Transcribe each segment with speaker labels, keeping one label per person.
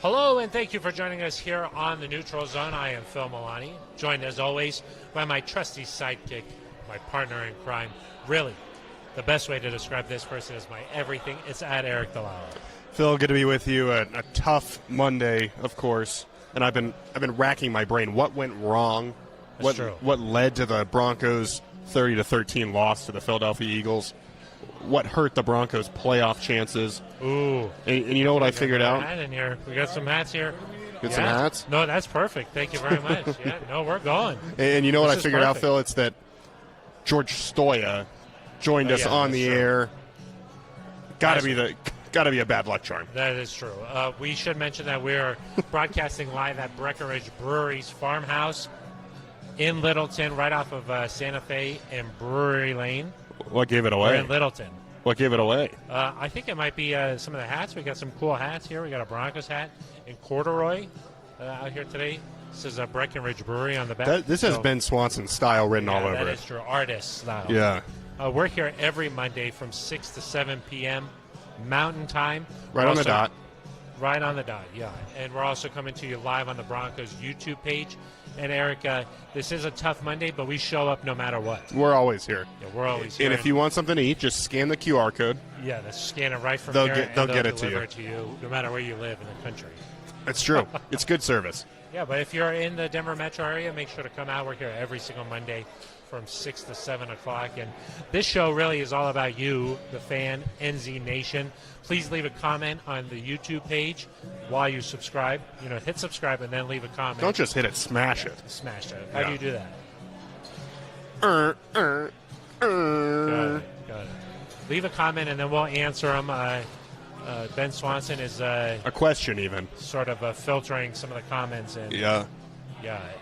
Speaker 1: Hello, and thank you for joining us here on the Neutral Zone. I am Phil Milani, joined as always by my trusty sidekick, my partner in crime. Really, the best way to describe this person is my everything. It's at Eric Delisle.
Speaker 2: Phil, good to be with you. A tough Monday, of course, and I've been racking my brain. What went wrong?
Speaker 1: That's true.
Speaker 2: What led to the Broncos' 30-13 loss to the Philadelphia Eagles? What hurt the Broncos' playoff chances?
Speaker 1: Ooh.
Speaker 2: And you know what I figured out?
Speaker 1: Hat in here. We got some hats here.
Speaker 2: Get some hats?
Speaker 1: No, that's perfect. Thank you very much. Yeah, no, we're going.
Speaker 2: And you know what I figured out,
Speaker 1: perfect.
Speaker 2: Phil? It's that George Stoya joined us on the air. Got to be a bad luck charm.
Speaker 1: That is true. We should mention that we're broadcasting live at Breckenridge Brewery's farmhouse in Littleton, right off of Santa Fe and Brewery Lane.
Speaker 2: What gave it away?
Speaker 1: We're in Littleton.
Speaker 2: What gave it away?
Speaker 1: I think it might be some of the hats. We got some cool hats here. We got a Broncos hat in corduroy out here today. This is a Breckenridge Brewery on the back.
Speaker 2: This has Ben Swanson style written all over
Speaker 1: that
Speaker 2: it.
Speaker 1: is true. Artist style.
Speaker 2: Yeah.
Speaker 1: We're here every Monday from 6 to 7 p.m. Mountain Time.
Speaker 2: Right on the dot.
Speaker 1: Right on the dot, yeah. And we're also coming to you live on the Broncos YouTube page. And, Eric, this is a tough Monday, but we show up no matter what.
Speaker 2: We're always here.
Speaker 1: Yeah, we're always here.
Speaker 2: And if you want something to eat, just scan the QR code.
Speaker 1: Yeah, that's scan it right from
Speaker 2: they'll
Speaker 1: there.
Speaker 2: They'll get it
Speaker 1: deliver it to you, no matter where you live in the country.
Speaker 2: It's true. It's good service.
Speaker 1: Yeah, but if you're in the Denver metro area, make sure to come out. We're here every single Monday from 6 to 7 o'clock. And this show really is all about you, the fan, NZ Nation. Please leave a comment on the YouTube page while you subscribe. You know, hit subscribe and then leave a comment.
Speaker 2: Don't just hit it, smash it.
Speaker 1: Smash it. How do you do that? Got it. Leave a comment and then we'll answer them. Ben Swanson is
Speaker 2: a question even
Speaker 1: sort of filtering some of the comments. And,
Speaker 2: yeah,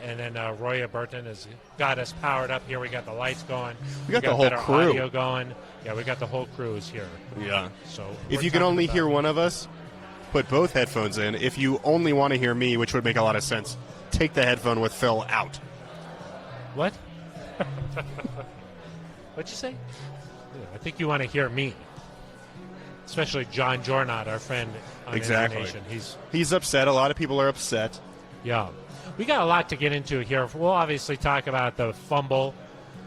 Speaker 1: and then Roya Burton has got us powered up here. We got the lights going.
Speaker 2: We got the whole crew.
Speaker 1: Audio going. Yeah, we got the whole crew is here.
Speaker 2: Yeah.
Speaker 1: So
Speaker 2: if you can only hear one of us, put both headphones in. If you only want to hear me, which would make a lot of sense, take the headphone with Phil out.
Speaker 1: What? What'd you say? Yeah, I think you want to hear me. Especially John Jornot, our friend on
Speaker 2: exactly.
Speaker 1: Nation.
Speaker 2: He's upset. A lot of people are upset.
Speaker 1: Yeah. We got a lot to get into here. We'll obviously talk about the fumble,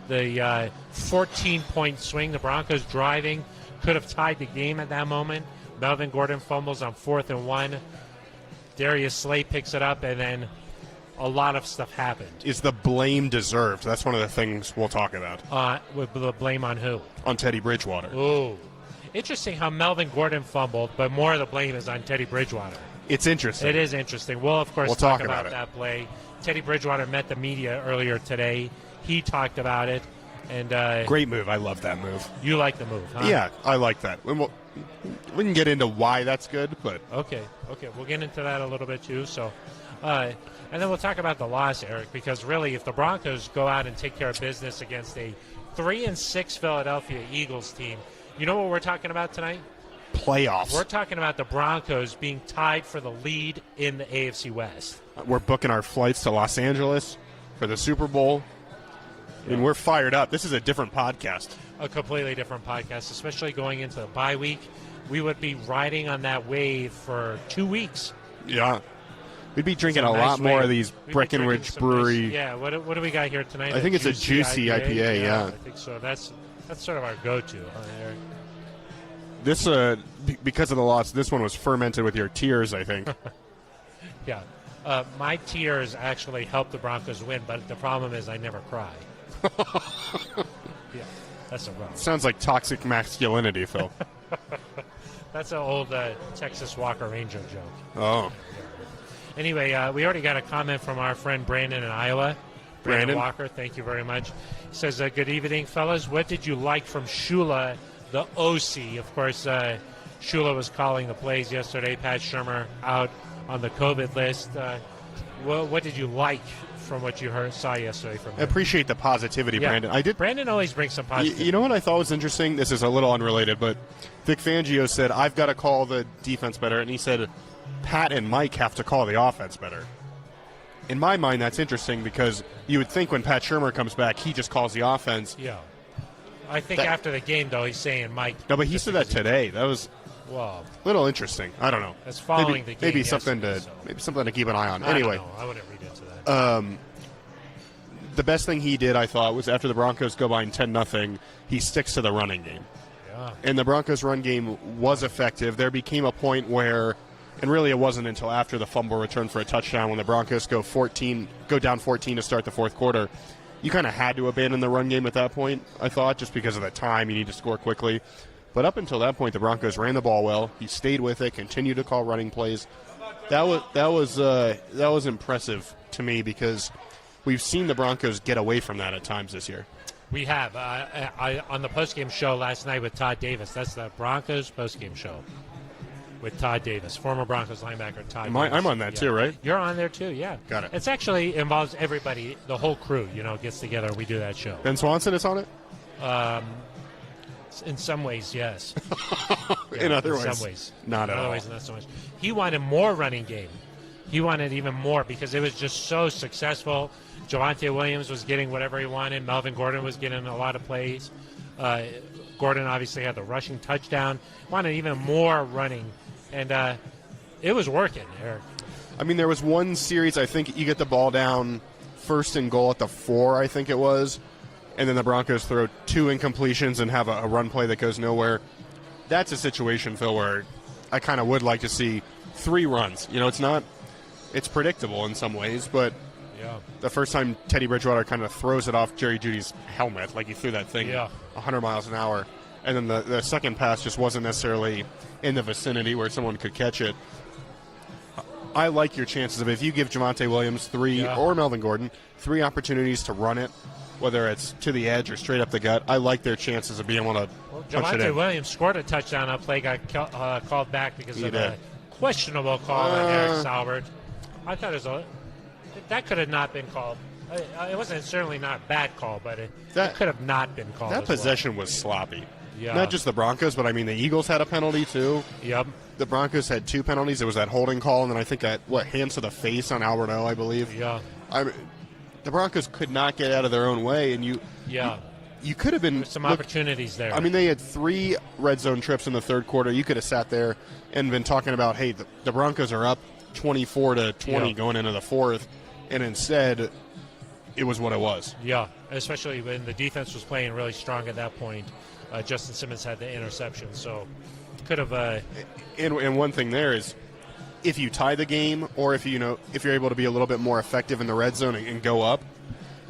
Speaker 1: the 14-point swing. The Broncos driving could have tied the game at that moment. Melvin Gordon fumbles on 4th and 1. Darius Slay picks it up, and then a lot of stuff happened.
Speaker 2: Is the blame deserved? That's one of the things we'll talk about.
Speaker 1: With the blame on who?
Speaker 2: On Teddy Bridgewater.
Speaker 1: Ooh. Interesting how Melvin Gordon fumbled, but more of the blame is on Teddy Bridgewater.
Speaker 2: It's interesting.
Speaker 1: It is interesting. We'll, of course,
Speaker 2: talk
Speaker 1: about that play. Teddy Bridgewater met the media earlier today. He talked about it. And
Speaker 2: great move. I love that move.
Speaker 1: You like the move, huh?
Speaker 2: Yeah, I like that. We can get into why that's good, but
Speaker 1: Okay. We'll get into that a little bit, too. So, and then we'll talk about the loss, Eric, because really if the Broncos go out and take care of business against a 3-6 Philadelphia Eagles team, you know what we're talking about tonight?
Speaker 2: Playoffs.
Speaker 1: We're talking about the Broncos being tied for the lead in the AFC West.
Speaker 2: We're booking our flights to Los Angeles for the Super Bowl. Yeah. And we're fired up. This is a different podcast.
Speaker 1: A completely different podcast, especially going into the bye week. We would be riding on that wave for 2 weeks.
Speaker 2: Yeah. We'd be drinking a lot more of these Breckenridge Brewery.
Speaker 1: Yeah, what do we got here tonight?
Speaker 2: I think it's a juicy IPA, yeah.
Speaker 1: I think so. That's sort of our go-to, Eric.
Speaker 2: This, because of the loss, this one was fermented with your tears, I think.
Speaker 1: Yeah. My tears actually helped the Broncos win, but the problem is I never cry. Yeah, that's a problem.
Speaker 2: Sounds like toxic masculinity, Phil.
Speaker 1: That's an old Texas Walker Ranger joke.
Speaker 2: Oh.
Speaker 1: Anyway, we already got a comment from our friend Brandon in Iowa. Brandon Walker, thank you very much. He says, good evening, fellas. What did you like from Shula, the OC? Of course, Shula was calling the plays yesterday. Pat Shurmur out on the COVID list. What did you like from what you saw yesterday from him?
Speaker 2: I appreciate the positivity,
Speaker 1: yeah.
Speaker 2: Brandon.
Speaker 1: Brandon always brings some positivity.
Speaker 2: You know what I thought was interesting? This is a little unrelated, but Vic Fangio said, I've got to call the defense better, and he said Pat and Mike have to call the offense better. In my mind, that's interesting because you would think when Pat Shurmur comes back, he just calls the offense.
Speaker 1: Yeah. I think after the game, though, he's saying Mike.
Speaker 2: No, but he said that today. That was
Speaker 1: Well,
Speaker 2: a little interesting. I don't know.
Speaker 1: That's following the game.
Speaker 2: Maybe something to keep an eye on. Anyway,
Speaker 1: I wouldn't read into that.
Speaker 2: The best thing he did, I thought, was after the Broncos go behind 10-0, he sticks to the running game.
Speaker 1: Yeah.
Speaker 2: And the Broncos' run game was effective. There became a point where, and really it wasn't until after the fumble return for a touchdown when the Broncos go down 14 to start the fourth quarter, you kind of had to abandon the run game at that point, I thought, just because of the time. You need to score quickly. But up until that point, the Broncos ran the ball well. He stayed with it, continued to call running plays. That was impressive to me because we've seen the Broncos get away from that at times this year.
Speaker 1: We have. On the postgame show last night with Todd Davis, that's the Broncos postgame show with Todd Davis, former Broncos linebacker Todd Davis.
Speaker 2: I'm on that too, right?
Speaker 1: You're on there too, yeah.
Speaker 2: Got it.
Speaker 1: It's actually involves everybody, the whole crew, gets together and we do that show.
Speaker 2: Ben Swanson is on it?
Speaker 1: In some ways, yes.
Speaker 2: In other
Speaker 1: ways,
Speaker 2: ways,
Speaker 1: some ways.
Speaker 2: not at all.
Speaker 1: Otherwise, not so much. He wanted more running game. He wanted even more because it was just so successful. Javonte Williams was getting whatever he wanted. Melvin Gordon was getting a lot of plays. Gordon obviously had the rushing touchdown. Wanted even more running, and it was working, Eric.
Speaker 2: I mean, there was one series, I think you get the ball down first and goal at the 4, I think it was, and then the Broncos throw 2 incompletions and have a run play that goes nowhere. That's a situation, Phil, where I kind of would like to see 3 runs. It's predictable in some ways, but
Speaker 1: yeah,
Speaker 2: the first time Teddy Bridgewater kind of throws it off Jerry Jeudy's helmet, like he threw that thing 100 miles an hour, and then the second pass just wasn't necessarily in the vicinity where someone could catch it. I like your chances of if you give Javonte Williams 3 or Melvin Gordon 3 opportunities to run it, whether it's to the edge or straight up the gut. I like their chances of being able to punch it in.
Speaker 1: Javonte Williams scored a touchdown. A play got called back because of a questionable call on Eric Saubert. I thought that could have not been called. It wasn't certainly not a bad call, but it could have not been called.
Speaker 2: That possession was sloppy.
Speaker 1: Yeah.
Speaker 2: Not just the Broncos, but I mean the Eagles had a penalty too.
Speaker 1: Yep.
Speaker 2: The Broncos had 2 penalties. There was that holding call, and then I think that hands to the face on Albert O, I believe.
Speaker 1: Yeah.
Speaker 2: The Broncos could not get out of their own way, and you could have been
Speaker 1: some opportunities there.
Speaker 2: I mean, they had 3 red zone trips in the third quarter. You could have sat there and been talking about, hey, the Broncos are up 24-20 going into the fourth, and instead it was what it was.
Speaker 1: Yeah, especially when the defense was playing really strong at that point. Justin Simmons had the interception, so could have.
Speaker 2: And one thing there is, if you tie the game, or if you're able to be a little bit more effective in the red zone and go up,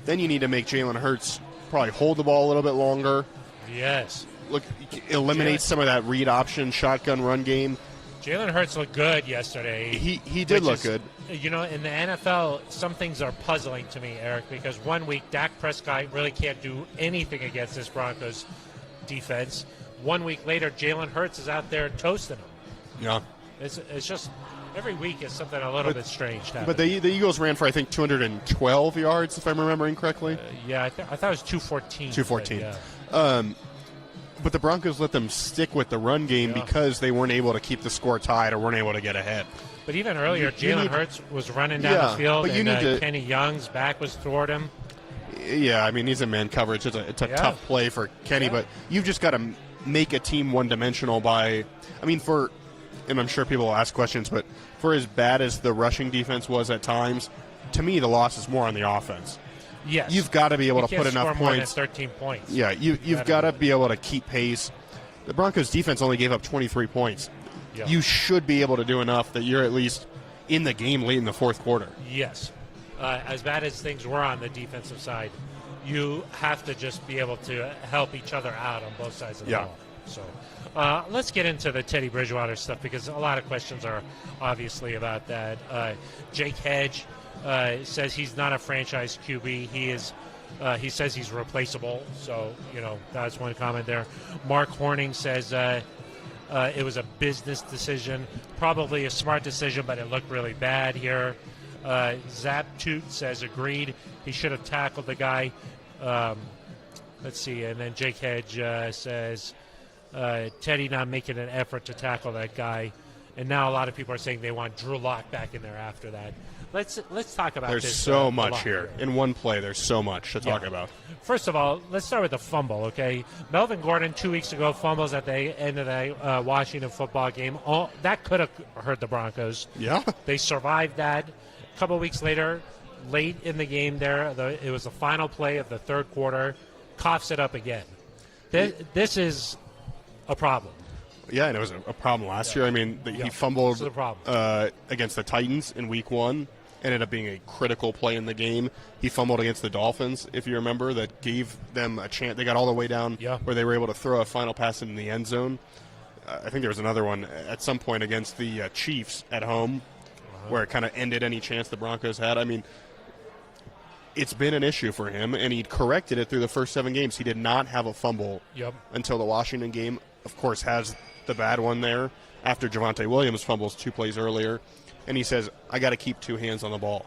Speaker 2: then you need to make Jalen Hurts probably hold the ball a little bit longer.
Speaker 1: Yes.
Speaker 2: Look, eliminate some of that read option shotgun run game.
Speaker 1: Jalen Hurts looked good yesterday.
Speaker 2: He did look good.
Speaker 1: In the NFL, some things are puzzling to me, Eric, because one week Dak Prescott really can't do anything against this Broncos defense. 1 week later, Jalen Hurts is out there toasting them.
Speaker 2: Yeah.
Speaker 1: It's just every week is something a little bit strange.
Speaker 2: But the Eagles ran for, I think, 212 yards, if I'm remembering correctly.
Speaker 1: I thought it was 214.
Speaker 2: 214.
Speaker 1: But, yeah.
Speaker 2: But the Broncos let them stick with the run game because they weren't able to keep the score tied or weren't able to get ahead.
Speaker 1: But even earlier, Jalen Hurts was running down the field, and Kenny Young's back was toward him.
Speaker 2: Yeah, I mean, he's in man coverage. It's a tough play for Kenny, but you've just got to make a team one-dimensional by – and I'm sure people will ask questions, but for as bad as the rushing defense was at times, to me the loss is more on the offense.
Speaker 1: Yes.
Speaker 2: You've got to be able to put enough
Speaker 1: more
Speaker 2: points.
Speaker 1: Than 13 points.
Speaker 2: Yeah, you've got to be able to keep pace. The Broncos' defense only gave up 23 points. Yeah. You should be able to do enough that you're at least in the game late in the fourth quarter.
Speaker 1: Yes. As bad as things were on the defensive side, you have to just be able to help each other out on both sides of the ball. So let's get into the Teddy Bridgewater stuff because a lot of questions are obviously about that. Jake Hedge says he's not a franchise QB. He says he's replaceable. So, that's one comment there. Mark Horning says it was a business decision, probably a smart decision, but it looked really bad here. Zap Toot says agreed. He should have tackled the guy. Let's see. And then Jake Hedge says Teddy not making an effort to tackle that guy and now a lot of people are saying they want Drew Lock back in there after that. Let's talk about
Speaker 2: there's
Speaker 1: this.
Speaker 2: There's so much
Speaker 1: Lock
Speaker 2: here. In one play, there's so much to talk about.
Speaker 1: First of all, let's start with the fumble, okay? Melvin Gordon 2 weeks ago fumbles at the end of the Washington football game. That could have hurt the Broncos.
Speaker 2: Yeah.
Speaker 1: They survived that. A couple weeks later, late in the game there, it was the final play of the third quarter, coughs it up again. This is a problem.
Speaker 2: Yeah, and it was a problem last year. I mean, he fumbled against the Titans in Week 1. Ended up being a critical play in the game. He fumbled against the Dolphins, if you remember, that gave them a chance. They got all the way down where they were able to throw a final pass in the end zone. I think there was another one at some point against the Chiefs at home where it kind of ended any chance the Broncos had. I mean, it's been an issue for him, and he corrected it through the first 7 games. He did not have a fumble until the Washington game. Of course, has the bad one there after Javonte Williams fumbles 2 plays earlier. And he says, I got to keep 2 hands on the ball.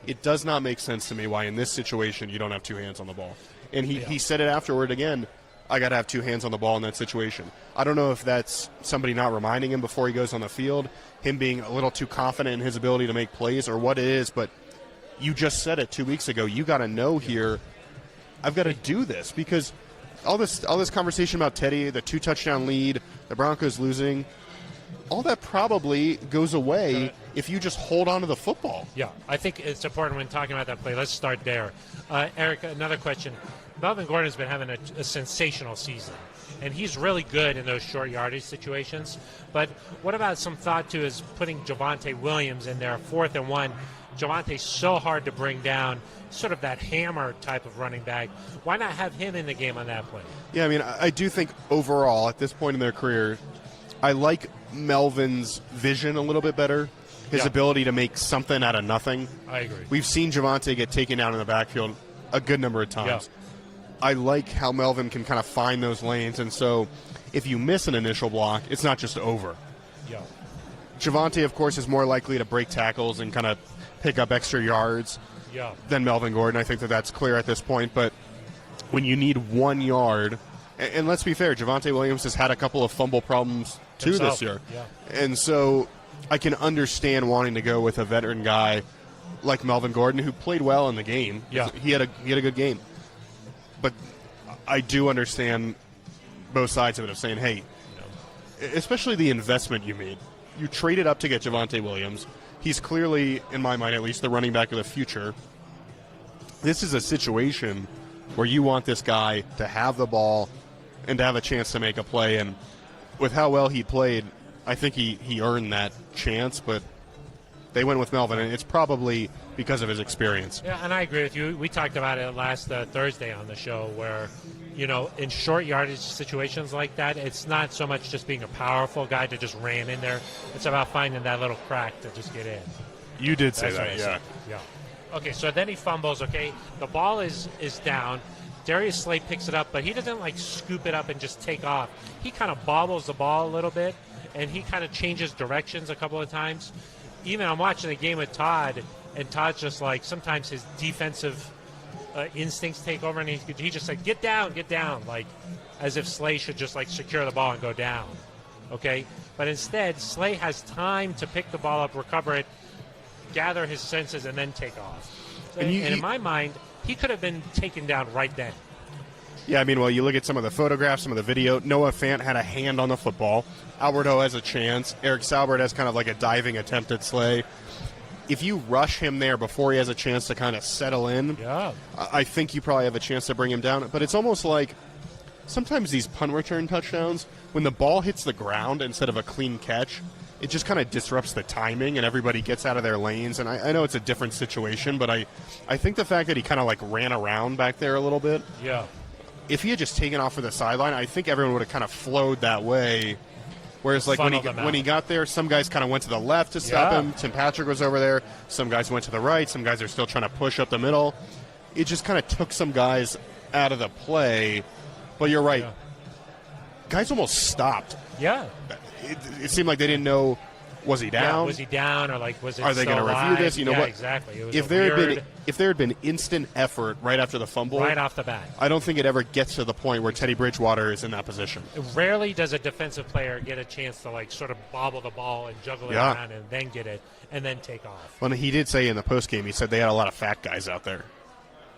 Speaker 2: It does not make sense to me why in this situation you don't have 2 hands on the ball. And he said it afterward again, I got to have 2 hands on the ball in that situation. I don't know if that's somebody not reminding him before he goes on the field, him being a little too confident in his ability to make plays, or what it is, but you just said it 2 weeks ago. You got to know here, I've got to do this, because all this conversation about Teddy, the 2-touchdown lead, the Broncos losing, all that probably goes away if you just hold on to the football.
Speaker 1: Yeah, I think it's important when talking about that play. Let's start there. Eric, another question. Melvin Gordon's been having a sensational season, and he's really good in those short yardage situations. But what about some thought to is putting Javonte Williams in there, 4th and 1. Javonte's so hard to bring down, sort of that hammer type of running back. Why not have him in the game on that play?
Speaker 2: Yeah, I mean, I do think overall at this point in their career, I like Melvin's vision a little bit better, his ability to make something out of nothing.
Speaker 1: I agree.
Speaker 2: We've seen Javonte get taken down in the backfield a good number of times. I like how Melvin can kind of find those lanes, and so if you miss an initial block, it's not just over.
Speaker 1: Yeah.
Speaker 2: Javonte, of course, is more likely to break tackles and kind of pick up extra yards than Melvin Gordon. I think that's clear at this point, but when you need 1 yard, and let's be fair, Javonte Williams has had a couple of fumble problems too this year.
Speaker 1: Yeah.
Speaker 2: And so I can understand wanting to go with a veteran guy like Melvin Gordon, who played well in the game.
Speaker 1: Yeah.
Speaker 2: He had a good game. But I do understand both sides of it, of saying, hey, especially the investment you made. You traded up to get Javonte Williams. He's clearly, in my mind at least, the running back of the future. This is a situation where you want this guy to have the ball and to have a chance to make a play. And with how well he played, I think he earned that chance, but they went with Melvin, and it's probably because of his experience.
Speaker 1: Yeah, and I agree with you. We talked about it last Thursday on the show where, in short yardage situations like that, it's not so much just being a powerful guy to just ram in there. It's about finding that little crack to just get in.
Speaker 2: You did say that,
Speaker 1: yeah. Okay, so then he fumbles, okay. The ball is down. Darius Slay picks it up, but he doesn't, scoop it up and just take off. He kind of bobbles the ball a little bit, and he kind of changes directions a couple of times. Even I'm watching the game with Todd, and Todd's just sometimes his defensive instincts take over, and he just said, get down, as if Slay should just secure the ball and go down, okay? But instead, Slay has time to pick the ball up, recover it, gather his senses, and then take off. And in my mind, he could have been taken down right then.
Speaker 2: Yeah, I mean, you look at some of the photographs, some of the video. Noah Fant had a hand on the football. Alberto has a chance. Eric Saubert has kind of a diving attempt at Slay. If you rush him there before he has a chance to kind of settle in, I think you probably have a chance to bring him down. But it's almost like sometimes these punt return touchdowns, when the ball hits the ground instead of a clean catch, it just kind of disrupts the timing and everybody gets out of their lanes. And I know it's a different situation, but I think the fact that he kind of ran around back there a little bit.
Speaker 1: Yeah.
Speaker 2: If he had just taken off for the sideline, I think everyone would have kind of flowed that way. Whereas when he got there, some guys kind of went to the left to stop him. Tim Patrick was over there. Some guys went to the right. Some guys are still trying to push up the middle. It just kind of took some guys out of the play. But you're right. Yeah. Guys almost stopped.
Speaker 1: Yeah.
Speaker 2: It seemed like they didn't know Was he down?
Speaker 1: Yeah, was he down, or like was it?
Speaker 2: Are they
Speaker 1: going to
Speaker 2: review this? You know what?
Speaker 1: Exactly. It was
Speaker 2: if there had been instant effort right after the fumble,
Speaker 1: right off the bat,
Speaker 2: I don't think it ever gets to the point where Teddy Bridgewater is in that position.
Speaker 1: Rarely does a defensive player get a chance to like sort of bobble the ball and juggle it around and then get it and then take off.
Speaker 2: Well, he did say in the postgame, he said they had a lot of fat guys out there.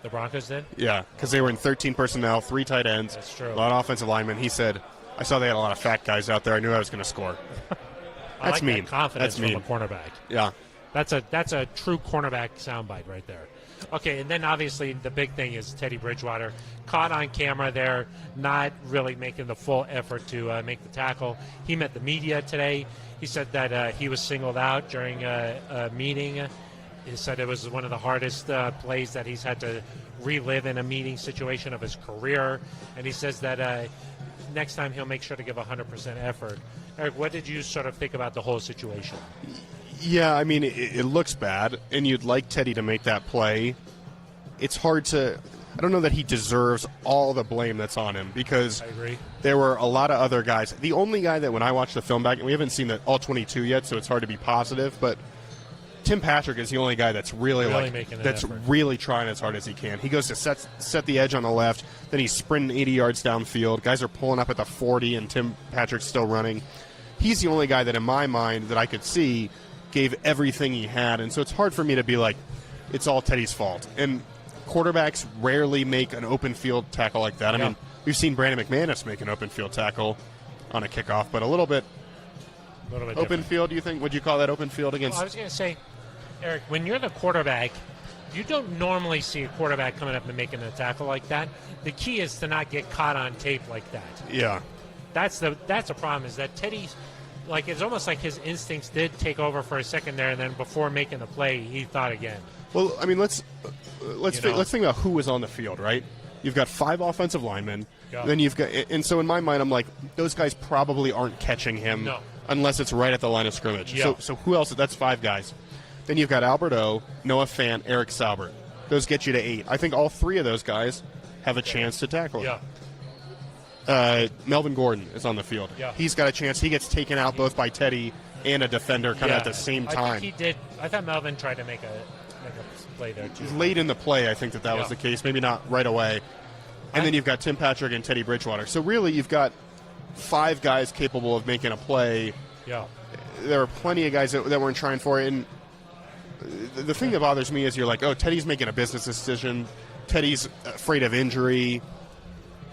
Speaker 1: The Broncos did?
Speaker 2: Yeah, because they were in 13 personnel, 3 tight ends,
Speaker 1: That's true.
Speaker 2: A lot of offensive linemen. He said, I saw they had a lot of fat guys out there. I knew I was going to score.
Speaker 1: I
Speaker 2: That's
Speaker 1: like
Speaker 2: mean.
Speaker 1: That confidence
Speaker 2: That's
Speaker 1: from a cornerback.
Speaker 2: Yeah.
Speaker 1: That's a true cornerback soundbite right there. Okay, and then obviously the big thing is Teddy Bridgewater caught on camera there, not really making the full effort to make the tackle. He met the media today. He said that he was singled out during a meeting. He said it was one of the hardest plays that he's had to relive in a meeting situation of his career. And he says that next time he'll make sure to give 100% effort. Eric, what did you sort of think about the whole situation?
Speaker 2: Yeah, I mean, it looks bad, and you'd like Teddy to make that play. It's hard to – I don't know that he deserves all the blame that's on him because
Speaker 1: I agree.
Speaker 2: There were a lot of other guys. The only guy that when I watched the film back – and we haven't seen all 22 yet, so it's hard to be positive, but Tim Patrick is the only guy that's really really trying as hard as he can. He goes to set the edge on the left, then he's sprinting 80 yards downfield. Guys are pulling up at the 40, and Tim Patrick's still running. He's the only guy that in my mind that I could see gave everything he had, and so it's hard for me to be like, it's all Teddy's fault. And quarterbacks rarely make an open field tackle like that. I mean, we've seen Brandon McManus make an open field tackle on a kickoff, but a little bit open
Speaker 1: different.
Speaker 2: Field, do you think? Would you call that open field against?
Speaker 1: Well, I was going to say, Eric, when you're the quarterback, you don't normally see a quarterback coming up and making a tackle like that. The key is to not get caught on tape like that.
Speaker 2: Yeah.
Speaker 1: That's the problem, is that Teddy's, like, it's almost like his instincts did take over for a second there, and then before making the play, he thought again.
Speaker 2: Well, I mean, let's think about who was on the field, right? You've got 5 offensive linemen.
Speaker 1: Yeah.
Speaker 2: Then you've got, and so in my mind, I'm like, those guys probably aren't catching him unless it's right at the line of scrimmage.
Speaker 1: Yeah.
Speaker 2: So who else? That's 5 guys. Then you've got Albert O, Noah Fant, Eric Saubert. Those get you to 8. I think all 3 of those guys have a chance to tackle him. Melvin Gordon is on the field.
Speaker 1: Yeah.
Speaker 2: He's got a chance. He gets taken out both by Teddy and a defender kind of at the same time.
Speaker 1: I think he did. I thought Melvin tried to make a play there, too.
Speaker 2: Late in the play, I think that was the case. Maybe not right away. And then you've got Tim Patrick and Teddy Bridgewater. So really you've got 5 guys capable of making a play.
Speaker 1: Yeah.
Speaker 2: There were plenty of guys that weren't trying for it. And the thing that bothers me is you're like, oh, Teddy's making a business decision. Teddy's afraid of injury.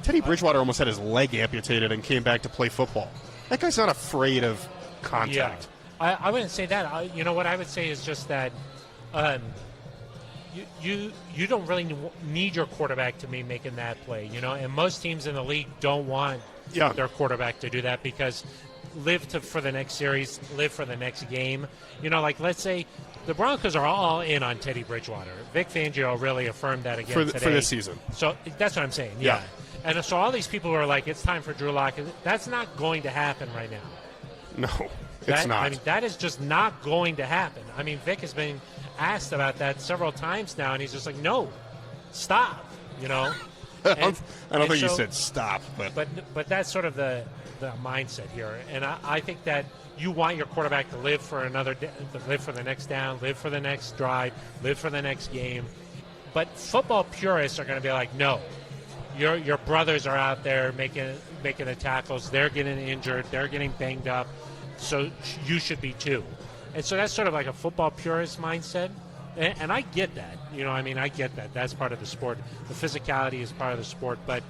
Speaker 2: Teddy Bridgewater almost had his leg amputated and came back to play football. That guy's not afraid of contact.
Speaker 1: Yeah. I wouldn't say that. You know what I would say is just that you don't really need your quarterback to be making that play, you know. And most teams in the league don't want their quarterback to do that because for the next series, live for the next game. You know, like let's say the Broncos are all in on Teddy Bridgewater. Vic Fangio really affirmed that again today.
Speaker 2: For this season.
Speaker 1: So that's what I'm saying. Yeah. And so all these people who are like, it's time for Drew Lock, that's not going to happen right now.
Speaker 2: No, it's not.
Speaker 1: I mean, that is just not going to happen. I mean, Vic has been asked about that several times now, and he's just like, no, stop, you know.
Speaker 2: I don't think you said stop.
Speaker 1: But that's sort of the mindset here. And I think that you want your quarterback to live for live for the next down, live for the next drive, live for the next game. But football purists are going to be like, no. Your brothers are out there making the tackles. They're getting injured. They're getting banged up. So you should be too. And so that's sort of like a football purist mindset. And I get that. You know, I mean, I get that. That's part of the sport. The physicality is part of the sport. But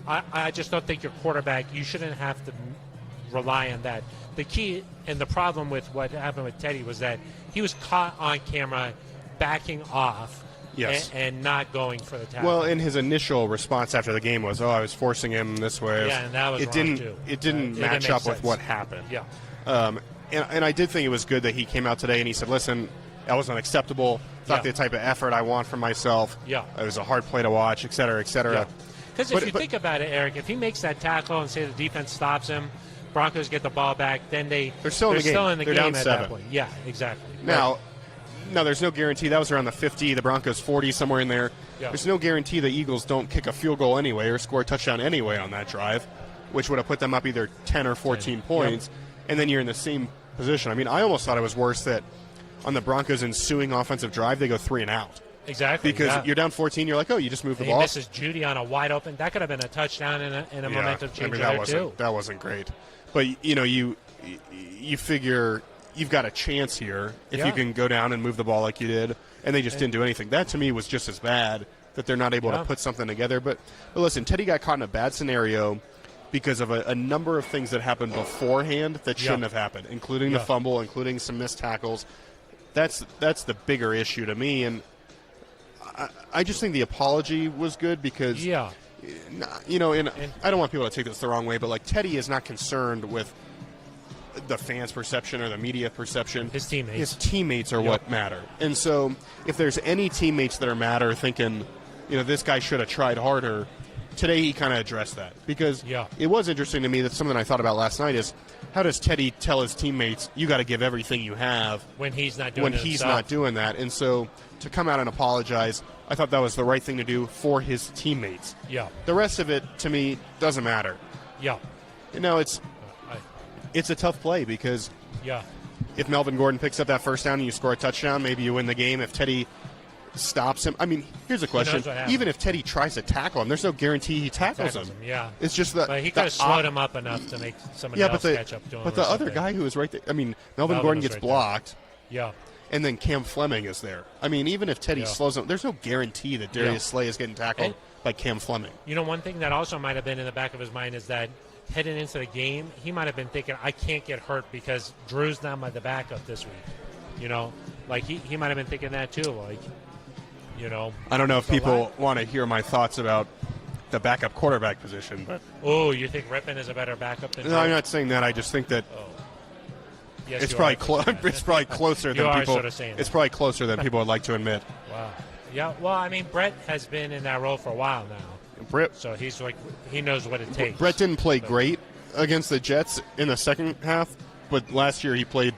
Speaker 1: I just don't think your quarterback, you shouldn't have to rely on that. The key and the problem with what happened with Teddy was that he was caught on camera backing off.
Speaker 2: Yes.
Speaker 1: And not going for the tackle.
Speaker 2: Well, and his initial response after the game was, I was forcing him this way.
Speaker 1: Yeah, and that was wrong, too.
Speaker 2: It didn't match up with what happened.
Speaker 1: Yeah.
Speaker 2: And I did think it was good that he came out today and he said, listen, that was unacceptable. It's not the type of effort I want from myself.
Speaker 1: Yeah.
Speaker 2: It was a hard play to watch, et cetera, et cetera.
Speaker 1: Because if you think about it, Eric, if he makes that tackle and say the defense stops him, Broncos get the ball back, then they're still in the game.
Speaker 2: They're down
Speaker 1: at
Speaker 2: 7.
Speaker 1: That point. Yeah, exactly.
Speaker 2: Now, no, there's no guarantee. That was around the 50, the Broncos 40, somewhere in there.
Speaker 1: Yeah.
Speaker 2: There's no guarantee the Eagles don't kick a field goal anyway or score a touchdown anyway on that drive, which would have put them up either 10 or 14 points. and then you're in the same position. I mean, I almost thought it was worse that on the Broncos' ensuing offensive drive, they go 3 and out.
Speaker 1: Exactly.
Speaker 2: Because you're down 14, you're like, oh, you just move the ball.
Speaker 1: He misses Judy on a wide open. That could have been a touchdown and a momentum changer too.
Speaker 2: That wasn't great. But, you figure you've got a chance here if you can go down and move the ball like you did, and they just didn't do anything. That, to me, was just as bad, that they're not able to put something together. But listen, Teddy got caught in a bad scenario because of a number of things that happened beforehand that shouldn't have happened, including the fumble, including some missed tackles. That's the bigger issue to me, and I just think the apology was good because, and I don't want people to take this the wrong way, but like Teddy is not concerned with the fans' perception or the media perception.
Speaker 1: His teammates.
Speaker 2: His teammates are what matter. And so if there's any teammates that are matter thinking, this guy should have tried harder, today he kind of addressed that. Because it was interesting to me that something I thought about last night is, how does Teddy tell his teammates, you got to give everything you have
Speaker 1: when he's not doing
Speaker 2: that? And so to come out and apologize, I thought that was the right thing to do for his teammates.
Speaker 1: Yeah.
Speaker 2: The rest of it, to me, doesn't matter.
Speaker 1: Yeah.
Speaker 2: It's a tough play because if Melvin Gordon picks up that first down and you score a touchdown, maybe you win the game. If Teddy stops him, I mean, here's a question. Even if Teddy tries to tackle him, there's no guarantee he tackles him.
Speaker 1: Yeah.
Speaker 2: It's just that.
Speaker 1: But he could have slowed him up enough to make somebody else catch up to him.
Speaker 2: But the other guy who was right there, I mean, Melvin Gordon gets blocked.
Speaker 1: Yeah.
Speaker 2: And then Cam Fleming is there. I mean, even if Teddy slows him, there's no guarantee that Darius Slay is getting tackled by Cam Fleming.
Speaker 1: One thing that also might have been in the back of his mind is that heading into the game, he might have been thinking, I can't get hurt because Drew's not the backup this week. Like he might have been thinking that too. Like,
Speaker 2: I don't know if people want to hear my thoughts about the backup quarterback position, but
Speaker 1: you think Rippon is a better backup than Drew?
Speaker 2: No, I'm not saying that. I just think that.
Speaker 1: Yes,
Speaker 2: it's probably it's probably closer than people.
Speaker 1: Sort of saying
Speaker 2: it's probably closer than people would like to admit.
Speaker 1: Wow. Yeah. Well, I mean, Brett has been in that role for a while now. So he's he knows what it takes.
Speaker 2: Brett didn't play great against the Jets in the second half, but last year he played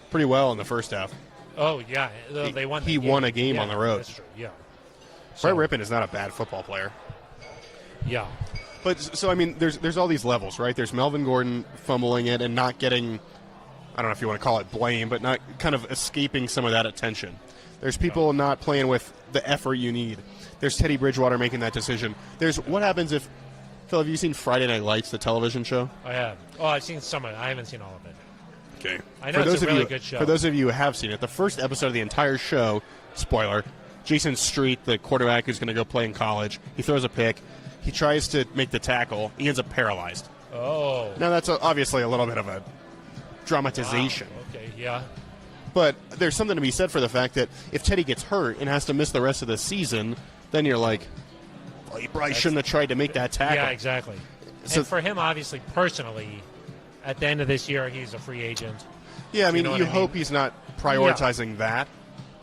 Speaker 2: pretty well in the first half.
Speaker 1: Oh yeah, they won.
Speaker 2: He won a game on the road.
Speaker 1: That's true. Yeah.
Speaker 2: Brett Rippon is not a bad football player.
Speaker 1: Yeah.
Speaker 2: But so I mean, there's all these levels, right? There's Melvin Gordon fumbling it and not getting, I don't know if you want to call it blame, but not kind of escaping some of that attention. There's people not playing with the effort you need. There's Teddy Bridgewater making that decision. There's what happens if, Phil, have you seen Friday Night Lights, the television show?
Speaker 1: I have. Oh, I've seen some of it. I haven't seen all of it.
Speaker 2: Okay.
Speaker 1: I know it's a really good show.
Speaker 2: For those of you who have seen it, the first episode of the entire show, spoiler, Jason Street, the quarterback who's going to go play in college, he throws a pick. He tries to make the tackle. He ends up paralyzed.
Speaker 1: Oh.
Speaker 2: Now, that's obviously a little bit of a dramatization.
Speaker 1: Wow. Okay, yeah.
Speaker 2: But there's something to be said for the fact that if Teddy gets hurt and has to miss the rest of the season, then you're like, well, you probably shouldn't have tried to make that tackle.
Speaker 1: Yeah, exactly. So, and for him, obviously, personally, at the end of this year, he's a free agent.
Speaker 2: Yeah, I mean, you hope he's not prioritizing that.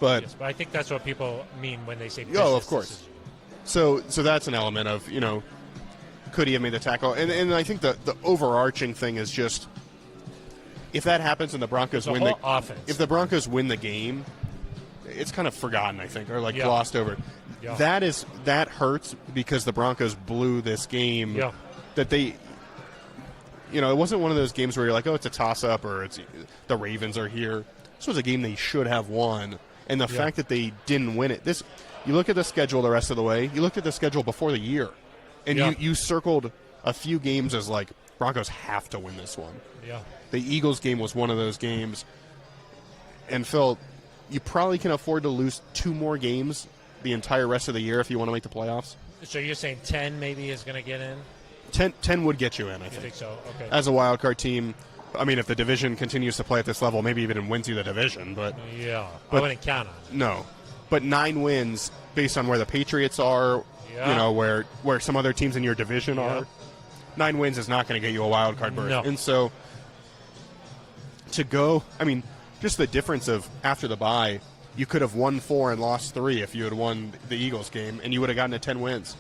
Speaker 2: But,
Speaker 1: yes, but I think that's what people mean when they say
Speaker 2: business. Oh, of course. So that's an element of, could he have made the tackle? And I think the overarching thing is just, if that happens and the Broncos win the
Speaker 1: offense.
Speaker 2: If the Broncos win the game, it's kind of forgotten, I think, or glossed over. Yeah. That hurts because the Broncos blew this game.
Speaker 1: Yeah.
Speaker 2: That they, it wasn't one of those games where you're like, oh, it's a toss-up or it's the Ravens are here. This was a game they should have won, and the fact that they didn't win it. You look at the schedule the rest of the way. You looked at the schedule before the year, and you circled a few games as like Broncos have to win this one.
Speaker 1: Yeah.
Speaker 2: The Eagles game was one of those games. And, Phil, you probably can afford to lose 2 more games the entire rest of the year if you want to make the playoffs.
Speaker 1: So you're saying 10 maybe is going to get in?
Speaker 2: 10 would get you in, I think.
Speaker 1: You think so? Okay.
Speaker 2: As a wild card team, I mean, if the division continues to play at this level, maybe even wins you the division. But
Speaker 1: I wouldn't count on it.
Speaker 2: No. But 9 wins based on where the Patriots are, where some other teams in your division are. 9 wins is not going to get you a wild card berth.
Speaker 1: No.
Speaker 2: And so to go, I mean, just the difference of after the bye, you could have won 4 and lost 3 if you had won the Eagles game, and you would have gotten to 10 wins.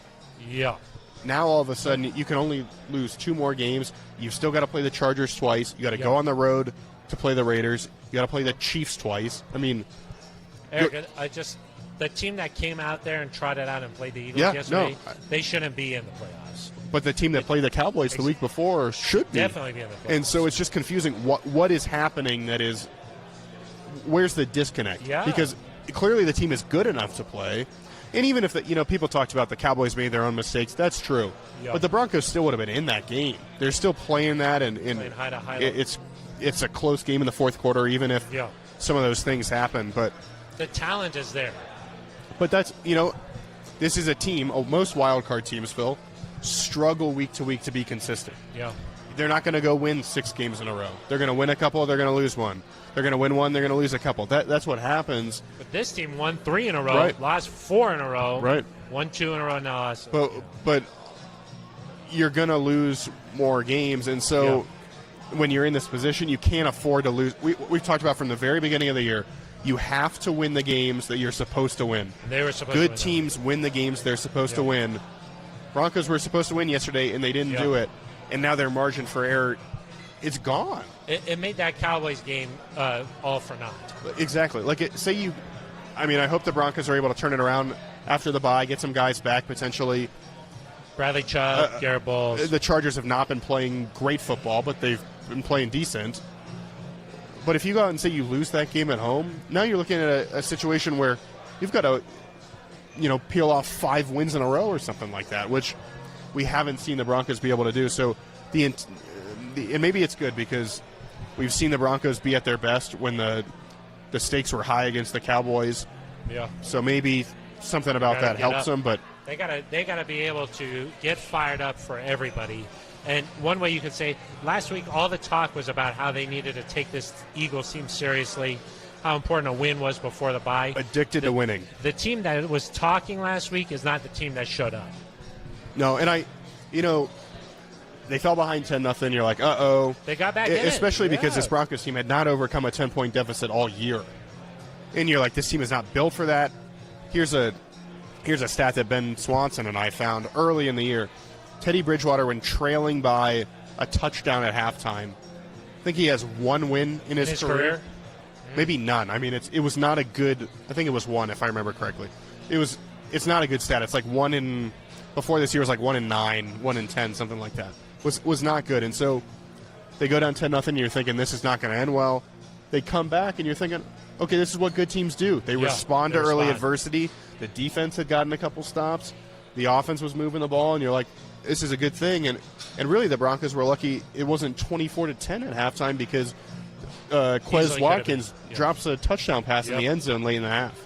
Speaker 1: Yeah.
Speaker 2: Now all of a sudden you can only lose 2 more games. You've still got to play the Chargers twice. You got to go on the road to play the Raiders. You got to play the Chiefs twice. I mean,
Speaker 1: Eric, the team that came out there and trotted out and played the Eagles yesterday, they shouldn't be in the playoffs.
Speaker 2: But the team that played the Cowboys the week before should be.
Speaker 1: Definitely be in the playoffs.
Speaker 2: And so it's just confusing. What is happening that is – where's the disconnect?
Speaker 1: Yeah.
Speaker 2: Because clearly the team is good enough to play. And even if, people talked about the Cowboys made their own mistakes, that's true.
Speaker 1: Yeah.
Speaker 2: But the Broncos still would have been in that game. They're still playing that, and
Speaker 1: Playing high to high
Speaker 2: it's a close game in the fourth quarter, even if some of those things happen. But
Speaker 1: the talent is there.
Speaker 2: But that's, this is a team, most wild card teams, Phil, struggle week to week to be consistent.
Speaker 1: Yeah.
Speaker 2: They're not going to go win 6 games in a row. They're going to win a couple, they're going to lose one. They're going to win one, they're going to lose a couple. That's what happens.
Speaker 1: But this team won 3 in a row,
Speaker 2: Right.
Speaker 1: lost 4 in a row,
Speaker 2: Right.
Speaker 1: won 2 in a row, now lost.
Speaker 2: But you're going to lose more games, and so when you're in this position, you can't afford to lose. We've talked about from the very beginning of the year, you have to win the games that you're supposed to win.
Speaker 1: They were supposed to
Speaker 2: Good
Speaker 1: win
Speaker 2: teams win the games they're supposed to win. Broncos were supposed to win yesterday, and they didn't do it, and now their margin for error is gone.
Speaker 1: It made that Cowboys game all for naught.
Speaker 2: Exactly. I hope the Broncos are able to turn it around after the bye, get some guys back potentially.
Speaker 1: Bradley Chubb, Garrett Bowles.
Speaker 2: The Chargers have not been playing great football, but they've been playing decent. But if you go out and say you lose that game at home, now you're looking at a situation where you've got to, peel off 5 wins in a row or something like that, which we haven't seen the Broncos be able to do. So and maybe it's good because we've seen the Broncos be at their best when the stakes were high against the Cowboys.
Speaker 1: Yeah.
Speaker 2: So maybe something about that helps them, but
Speaker 1: they gotta be able to get fired up for everybody. And one way you could say, last week all the talk was about how they needed to take this Eagles team seriously, how important a win was before the bye.
Speaker 2: Addicted to winning.
Speaker 1: The team that was talking last week is not the team that showed up.
Speaker 2: No, and they fell behind 10-0. You're like, uh-oh.
Speaker 1: They got back in it.
Speaker 2: Especially because this Broncos team had not overcome a 10-point deficit all year. And you're like, this team is not built for that. Here's a stat that Ben Swanson and I found early in the year. Teddy Bridgewater, when trailing by a touchdown at halftime, I think he has 1 win in his career. Maybe none. I mean, it was not a good. I think it was 1, if I remember correctly. It's not a good stat. It's like 1 in. Before this year was like 1 in 9, 1 in 10, something like that. Was not good. And so they go down 10-0. And you're thinking this is not going to end well. They come back and you're thinking, okay, this is what good teams do. They respond to early adversity. The defense had gotten a couple stops. The offense was moving the ball, and you're like, this is a good thing. And really, the Broncos were lucky it wasn't 24-10 at halftime because Quez Watkins drops a touchdown pass in the end zone late in the half.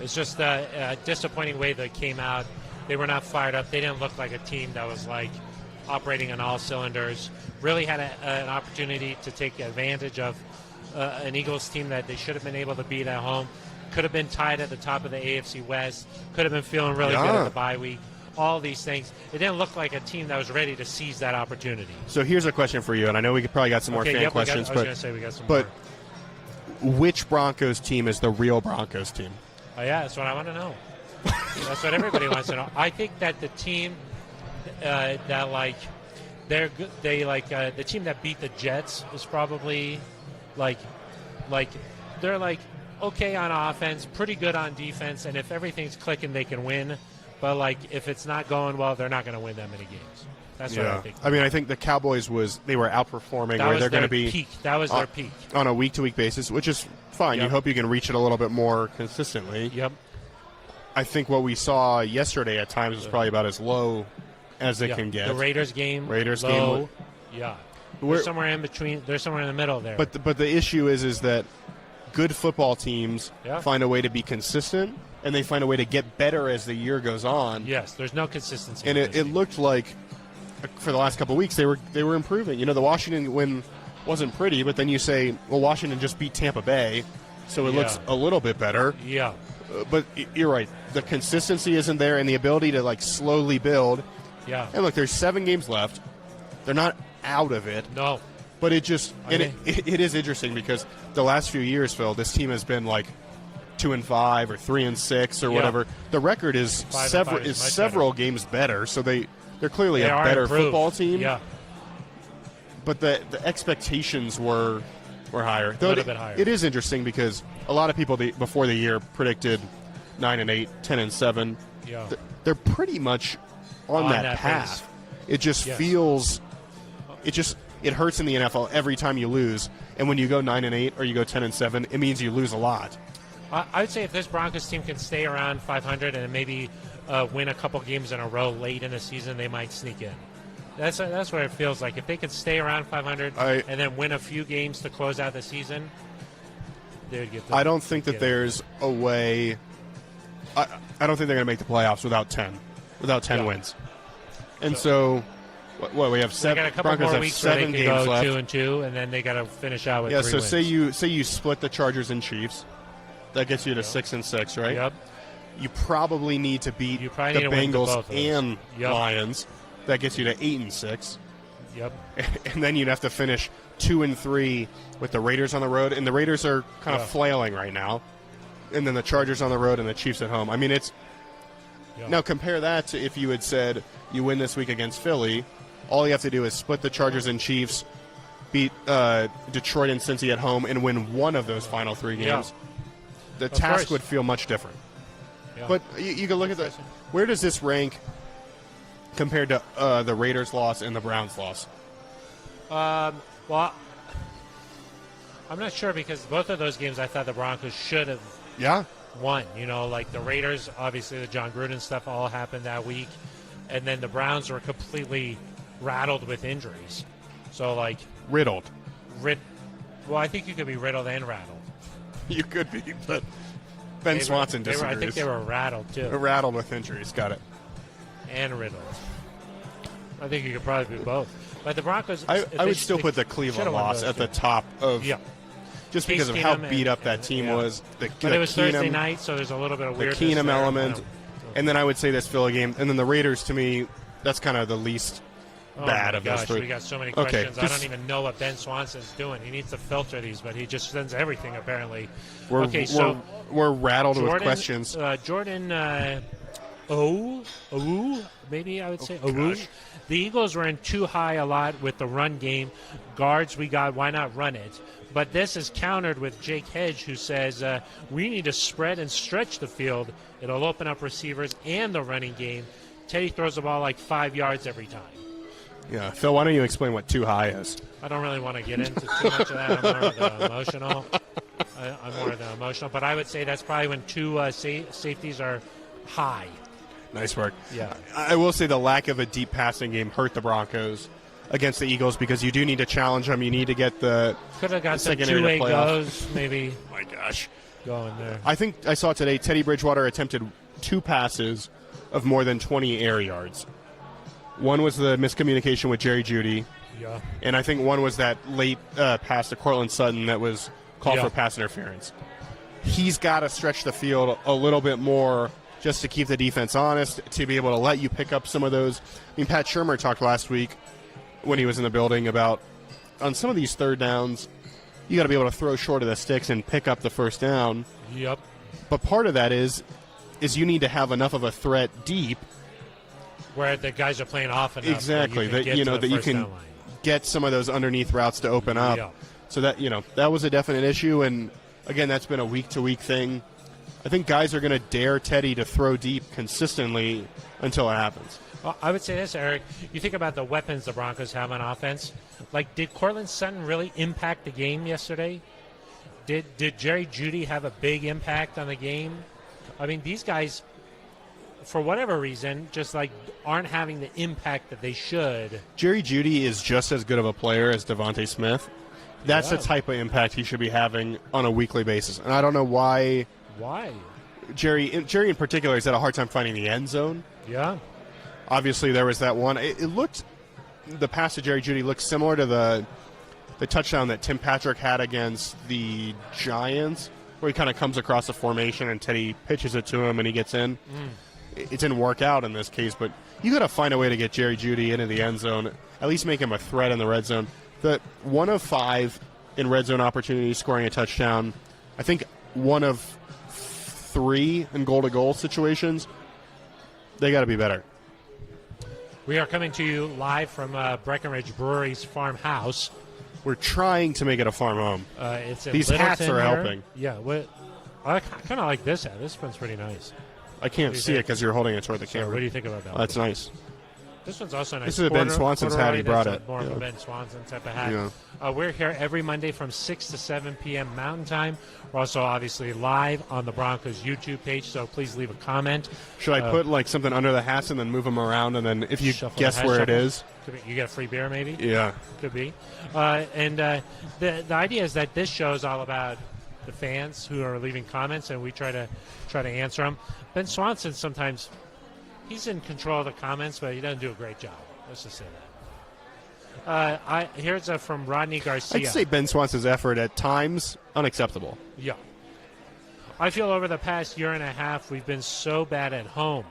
Speaker 1: It's just a disappointing way they came out. They were not fired up. They didn't look like a team that was like operating on all cylinders. Really had an opportunity to take advantage of an Eagles team that they should have been able to beat at home. Could have been tied at the top of the AFC West. Could have been feeling really good at the bye week. All these things. It didn't look like a team that was ready to seize that opportunity.
Speaker 2: So here's a question for you, and I know we probably got some more fan questions.
Speaker 1: I was going to say we got some more.
Speaker 2: Which Broncos team is the real Broncos team?
Speaker 1: Oh, yeah, that's what I want to know. That's what everybody wants to know. I think that the team that like they're good, the team that beat the Jets is probably like they're like okay on offense, pretty good on defense, and if everything's clicking, they can win. But like if it's not going well, they're not going to win that many games. That's what I think.
Speaker 2: I mean, I think the Cowboys they were outperforming where they're going to be
Speaker 1: peak. That was their peak
Speaker 2: on a week-to-week basis, which is fine. You hope you can reach it a little bit more consistently.
Speaker 1: Yep.
Speaker 2: I think what we saw yesterday at times was probably about as low as it can get.
Speaker 1: The Raiders game,
Speaker 2: game.
Speaker 1: Yeah. They're somewhere in between. They're somewhere in the middle there.
Speaker 2: But the issue is that good football teams find a way to be consistent, and they find a way to get better as the year goes on.
Speaker 1: Yes, there's no consistency.
Speaker 2: And it looked like for the last couple of weeks they were improving. The Washington win wasn't pretty, but then you say, well, Washington just beat Tampa Bay, so it looks a little bit better.
Speaker 1: Yeah.
Speaker 2: But you're right. The consistency isn't there, and the ability to slowly build.
Speaker 1: Yeah.
Speaker 2: And look, there's 7 games left. They're not out of it.
Speaker 1: No.
Speaker 2: But it just it is interesting because the last few years, Phil, this team has been like 2-5 or 3-6 or whatever. The record is several games better, so they're clearly a better football team.
Speaker 1: Yeah.
Speaker 2: But the expectations were higher.
Speaker 1: A little bit higher.
Speaker 2: It is interesting because a lot of people before the year predicted 9-8, 10-7.
Speaker 1: Yeah.
Speaker 2: They're pretty much on that path. It just feels it hurts in the NFL every time you lose. And when you go 9-8 or you go 10-7, it means you lose a lot.
Speaker 1: I would say if this Broncos team can stay around 500 and maybe win a couple games in a row late in the season, they might sneak in. That's what it feels like. If they could stay around 500 and then win a few games to close out the season, they would get.
Speaker 2: I don't think that there's a way. I don't think they're going to make the playoffs without 10 wins. And so what we have seven.
Speaker 1: They got a couple
Speaker 2: Broncos
Speaker 1: more
Speaker 2: have
Speaker 1: weeks where
Speaker 2: 7
Speaker 1: they
Speaker 2: games
Speaker 1: can go
Speaker 2: left.
Speaker 1: 2-2, and then they got to finish out with 3
Speaker 2: so
Speaker 1: wins.
Speaker 2: say you split the Chargers and Chiefs, that gets you to 6-6, right?
Speaker 1: Yep.
Speaker 2: You probably need to beat the
Speaker 1: need to win
Speaker 2: Bengals
Speaker 1: both of those.
Speaker 2: and
Speaker 1: Yep.
Speaker 2: Lions. That gets you to 8-6.
Speaker 1: Yep.
Speaker 2: And then you'd have to finish 2-3 with the Raiders on the road, and the Raiders are kind of flailing right now. And then the Chargers on the road and the Chiefs at home. I mean, it's now compare that to if you had said you win this week against Philly. All you have to do is split the Chargers and Chiefs, beat Detroit and Cincy at home, and win one of those final 3 games. The task would feel much different. Yeah. But you can look at where does this rank compared to the Raiders' loss and the Browns' loss?
Speaker 1: Well, I'm not sure because both of those games I thought the Broncos should have won. You know, like the Raiders, obviously the John Gruden stuff all happened that week. And then the Browns were completely rattled with injuries. So, like...
Speaker 2: Riddled.
Speaker 1: Well, I think you could be riddled and rattled.
Speaker 2: You could be, but Ben Swanson disagrees.
Speaker 1: I think they were rattled, too.
Speaker 2: Rattled with injuries. Got it.
Speaker 1: And riddled. I think you could probably be both. But the Broncos...
Speaker 2: I would still put the Cleveland loss at the top of...
Speaker 1: Yeah.
Speaker 2: Just because of how beat up that team was.
Speaker 1: But it was Thursday night, so there's a little bit of weirdness.
Speaker 2: The Keenum
Speaker 1: there.
Speaker 2: element. And then I would say this Philly game. And then the Raiders, to me, that's kind of the least bad of those 3.
Speaker 1: We got so many questions. I don't even know what Ben Swanson's doing. He needs to filter these, but he just sends everything, apparently.
Speaker 2: We're rattled with questions.
Speaker 1: Jordan maybe I would say.
Speaker 2: Gosh.
Speaker 1: The Eagles were in too high a lot with the run game. Guards we got, why not run it? But this is countered with Jake Hedge, who says we need to spread and stretch the field. It'll open up receivers and the running game. Teddy throws the ball like 5 yards every time.
Speaker 2: Yeah, Phil, why don't you explain what too high is?
Speaker 1: I don't really want to get into too much of that. I'm more of the emotional. But I would say that's probably when 2 safeties are high.
Speaker 2: Nice work.
Speaker 1: Yeah.
Speaker 2: I will say the lack of a deep passing game hurt the Broncos against the Eagles because you do need to challenge them. You need to get the
Speaker 1: could have got some
Speaker 2: secondary
Speaker 1: two-way
Speaker 2: to playoff.
Speaker 1: goes, maybe.
Speaker 2: My gosh.
Speaker 1: Going there.
Speaker 2: I think I saw today Teddy Bridgewater attempted 2 passes of more than 20 air yards. One was the miscommunication with Jerry Jeudy.
Speaker 1: Yeah.
Speaker 2: And I think one was that late pass to Cortland Sutton that was called for pass interference. He's got to stretch the field a little bit more just to keep the defense honest, to be able to let you pick up some of those. I mean, Pat Shurmur talked last week when he was in the building about on some of these third downs, you got to be able to throw short of the sticks and pick up the first down.
Speaker 1: Yep.
Speaker 2: But part of that is you need to have enough of a threat deep
Speaker 1: where the guys are playing off enough.
Speaker 2: Exactly. That you can get some of those underneath routes to open up.
Speaker 1: Yeah.
Speaker 2: So that that was a definite issue, and again, that's been a week-to-week thing. I think guys are going to dare Teddy to throw deep consistently until it happens.
Speaker 1: Well, I would say this, Eric. You think about the weapons the Broncos have on offense. Like, did Cortland Sutton really impact the game yesterday? Did Jerry Jeudy have a big impact on the game? I mean, these guys, for whatever reason, just like aren't having the impact that they should.
Speaker 2: Jerry Jeudy is just as good of a player as Devontae Smith. That's the type of impact he should be having on a weekly basis. And I don't know why.
Speaker 1: Why?
Speaker 2: Jerry in particular has had a hard time finding the end zone.
Speaker 1: Yeah.
Speaker 2: Obviously, there was that one. It looked, the pass to Jerry Jeudy looked similar to the touchdown that Tim Patrick had against the Giants, where he kind of comes across the formation and Teddy pitches it to him and he gets in. It didn't work out in this case, but you got to find a way to get Jerry Jeudy into the end zone, at least make him a threat in the red zone. The 1 of 5 in red zone opportunities scoring a touchdown. I think 1 of 3 in goal-to-goal situations. They got to be better.
Speaker 1: We are coming to you live from Breckenridge Brewery's farmhouse.
Speaker 2: We're trying to make it a farm home.
Speaker 1: It's in
Speaker 2: These
Speaker 1: Littleton
Speaker 2: hats are
Speaker 1: here.
Speaker 2: helping.
Speaker 1: Yeah, I kind of like this hat. This one's pretty nice.
Speaker 2: I can't see it because you're holding it toward the
Speaker 1: So
Speaker 2: camera.
Speaker 1: what do you think about that?
Speaker 2: That's nice.
Speaker 1: This one's also nice.
Speaker 2: This is a Ben Swanson's hat. He brought it.
Speaker 1: More of a Ben Swanson type of hat. Yeah. We're here every Monday from 6 to 7 p.m. Mountain Time. We're also obviously live on the Broncos YouTube page, so please leave a comment.
Speaker 2: Should I put like something under the hats and then move them around, and then if you guess where it is,
Speaker 1: you get a free beer maybe?
Speaker 2: Yeah.
Speaker 1: Could be. The idea is that this show is all about the fans who are leaving comments, and we try to answer them. Ben Swanson sometimes he's in control of the comments, but he doesn't do a great job. Let's just say that. Here's from Rodney Garcia.
Speaker 2: I'd say Ben Swanson's effort at times unacceptable.
Speaker 1: Yeah. I feel over the past year and a half we've been so bad at home.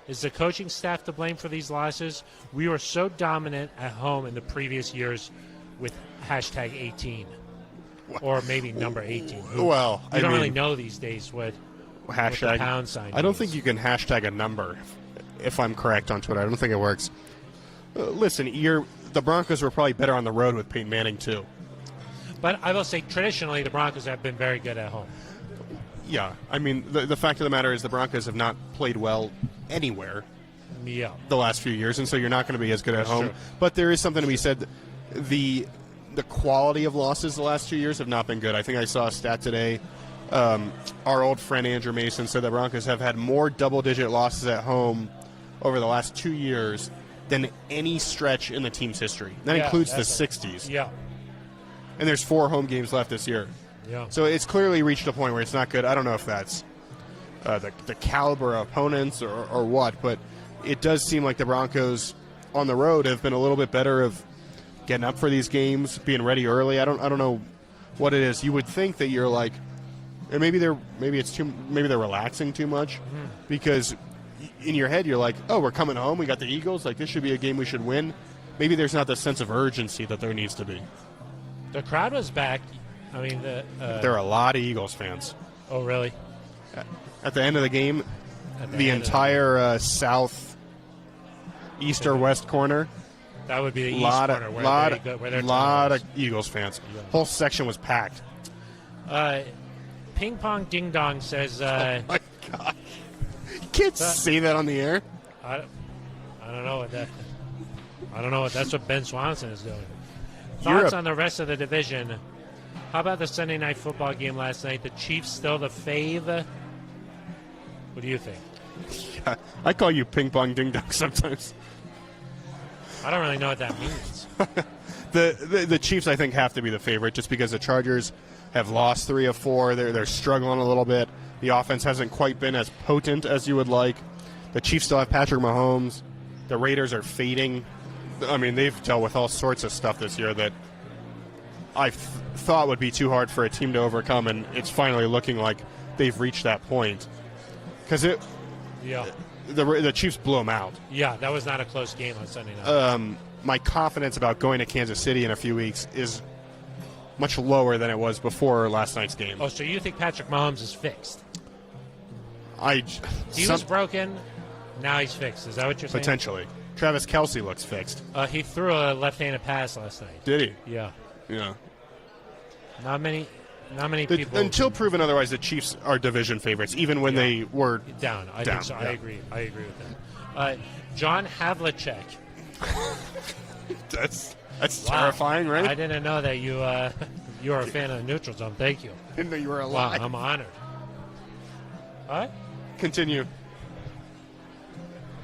Speaker 1: Is the coaching staff to blame for these losses? We were so dominant at home in the previous years with hashtag 18. Or maybe number 18.
Speaker 2: Well,
Speaker 1: I don't really know these days what
Speaker 2: hashtag
Speaker 1: the pound sign
Speaker 2: I don't
Speaker 1: means.
Speaker 2: think you can hashtag a number, if I'm correct on Twitter. I don't think it works. Listen, the Broncos were probably better on the road with Peyton Manning, too.
Speaker 1: But I will say, traditionally, the Broncos have been very good at home.
Speaker 2: Yeah. I mean, the fact of the matter is the Broncos have not played well anywhere the last few years, and so you're not going to be as good at home.
Speaker 1: True.
Speaker 2: But there is something to be said. The quality of losses the last 2 years have not been good. I think I saw a stat today. Our old friend Andrew Mason said the Broncos have had more double-digit losses at home over the last 2 years than any stretch in the team's history. That includes the 60s.
Speaker 1: Yeah.
Speaker 2: And there's 4 home games left this year.
Speaker 1: Yeah.
Speaker 2: So it's clearly reached a point where it's not good. I don't know if that's the caliber of opponents or what, but it does seem like the Broncos on the road have been a little bit better of getting up for these games, being ready early. I don't know what it is. You would think that you're like, and maybe they're relaxing too much, because in your head you're like, oh, we're coming home. We got the Eagles. Like, this should be a game we should win. Maybe there's not the sense of urgency that there needs to be.
Speaker 1: The crowd was back. I mean,
Speaker 2: there are a lot of Eagles fans.
Speaker 1: Oh, really?
Speaker 2: At the end of the game, the entire south, east or west corner.
Speaker 1: That would be the east corner where they're
Speaker 2: lot of Eagles fans. Yeah. Whole section was packed.
Speaker 1: Ping Pong Ding Dong says...
Speaker 2: oh, my God. You can't say that on the air.
Speaker 1: I don't know what that... I don't know what that's what Ben Swanson is doing. Thoughts on the rest of the division? How about the Sunday night football game last night? The Chiefs still the fave? What do you think?
Speaker 2: Yeah, I call you Ping Pong Ding Dong sometimes.
Speaker 1: I don't really know what that means.
Speaker 2: The Chiefs, I think, have to be the favorite just because the Chargers have lost 3 of 4. They're struggling a little bit. The offense hasn't quite been as potent as you would like. The Chiefs still have Patrick Mahomes. The Raiders are fading. I mean, they've dealt with all sorts of stuff this year that I thought would be too hard for a team to overcome, and it's finally looking like they've reached that point. Because the Chiefs blew them out.
Speaker 1: Yeah, that was not a close game on Sunday night.
Speaker 2: My confidence about going to Kansas City in a few weeks is much lower than it was before last night's game.
Speaker 1: Oh, so you think Patrick Mahomes is fixed? He was broken. Now he's fixed. Is that what you're saying?
Speaker 2: Potentially. Travis Kelce looks fixed.
Speaker 1: He threw a left-handed pass last night.
Speaker 2: Did he?
Speaker 1: Yeah.
Speaker 2: Yeah.
Speaker 1: Not many people.
Speaker 2: Until proven otherwise, the Chiefs are division favorites, even when they were
Speaker 1: down. I think so. Yeah. I agree with that. John Havlicek.
Speaker 2: That's terrifying, right?
Speaker 1: I didn't know that you were a fan of the neutral zone. Thank you.
Speaker 2: Didn't know you were alive.
Speaker 1: Wow, I'm honored. All right.
Speaker 2: Continue.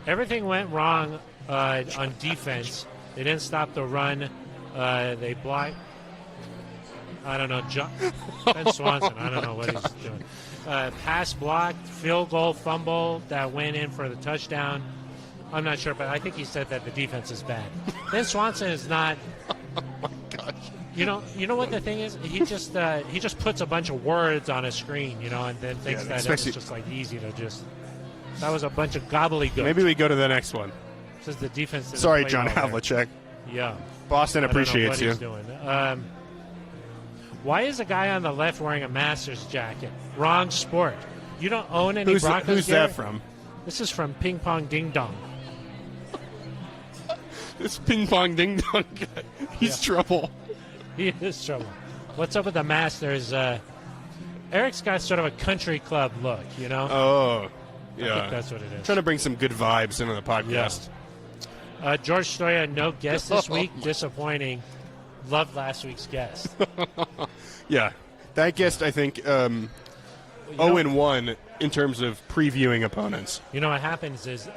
Speaker 1: Everything went wrong on defense. They didn't stop the run. They blocked. I don't know. Ben Swanson. I don't know what he's doing. Pass blocked, field goal, fumble that went in for the touchdown. I'm not sure, but I think he said that the defense is bad. Ben Swanson is not.
Speaker 2: Oh my gosh.
Speaker 1: You know what the thing is? He just puts a bunch of words on a screen, and then thinks that it's just like easy to just. That was a bunch of gobbledygook.
Speaker 2: Maybe we go to the next one.
Speaker 1: Says the defense.
Speaker 2: Sorry, John Havlicek.
Speaker 1: Yeah.
Speaker 2: Boston appreciates you.
Speaker 1: He's doing. Why is a guy on the left wearing a Masters jacket? Wrong sport. You don't own any Broncos
Speaker 2: Who's
Speaker 1: gear?
Speaker 2: that from?
Speaker 1: This is from Ping Pong Ding Dong.
Speaker 2: This Ping Pong Ding Dong guy. He's trouble.
Speaker 1: He is trouble. What's up with the Masters? Eric's got sort of a country club look,
Speaker 2: Oh, yeah.
Speaker 1: I think that's what it is.
Speaker 2: Trying to bring some good vibes into the podcast.
Speaker 1: George Stoya, no guest this week. Disappointing. Loved last week's guest.
Speaker 2: Yeah. That guest, I think, 0-1 in terms of previewing opponents.
Speaker 1: You know what happens is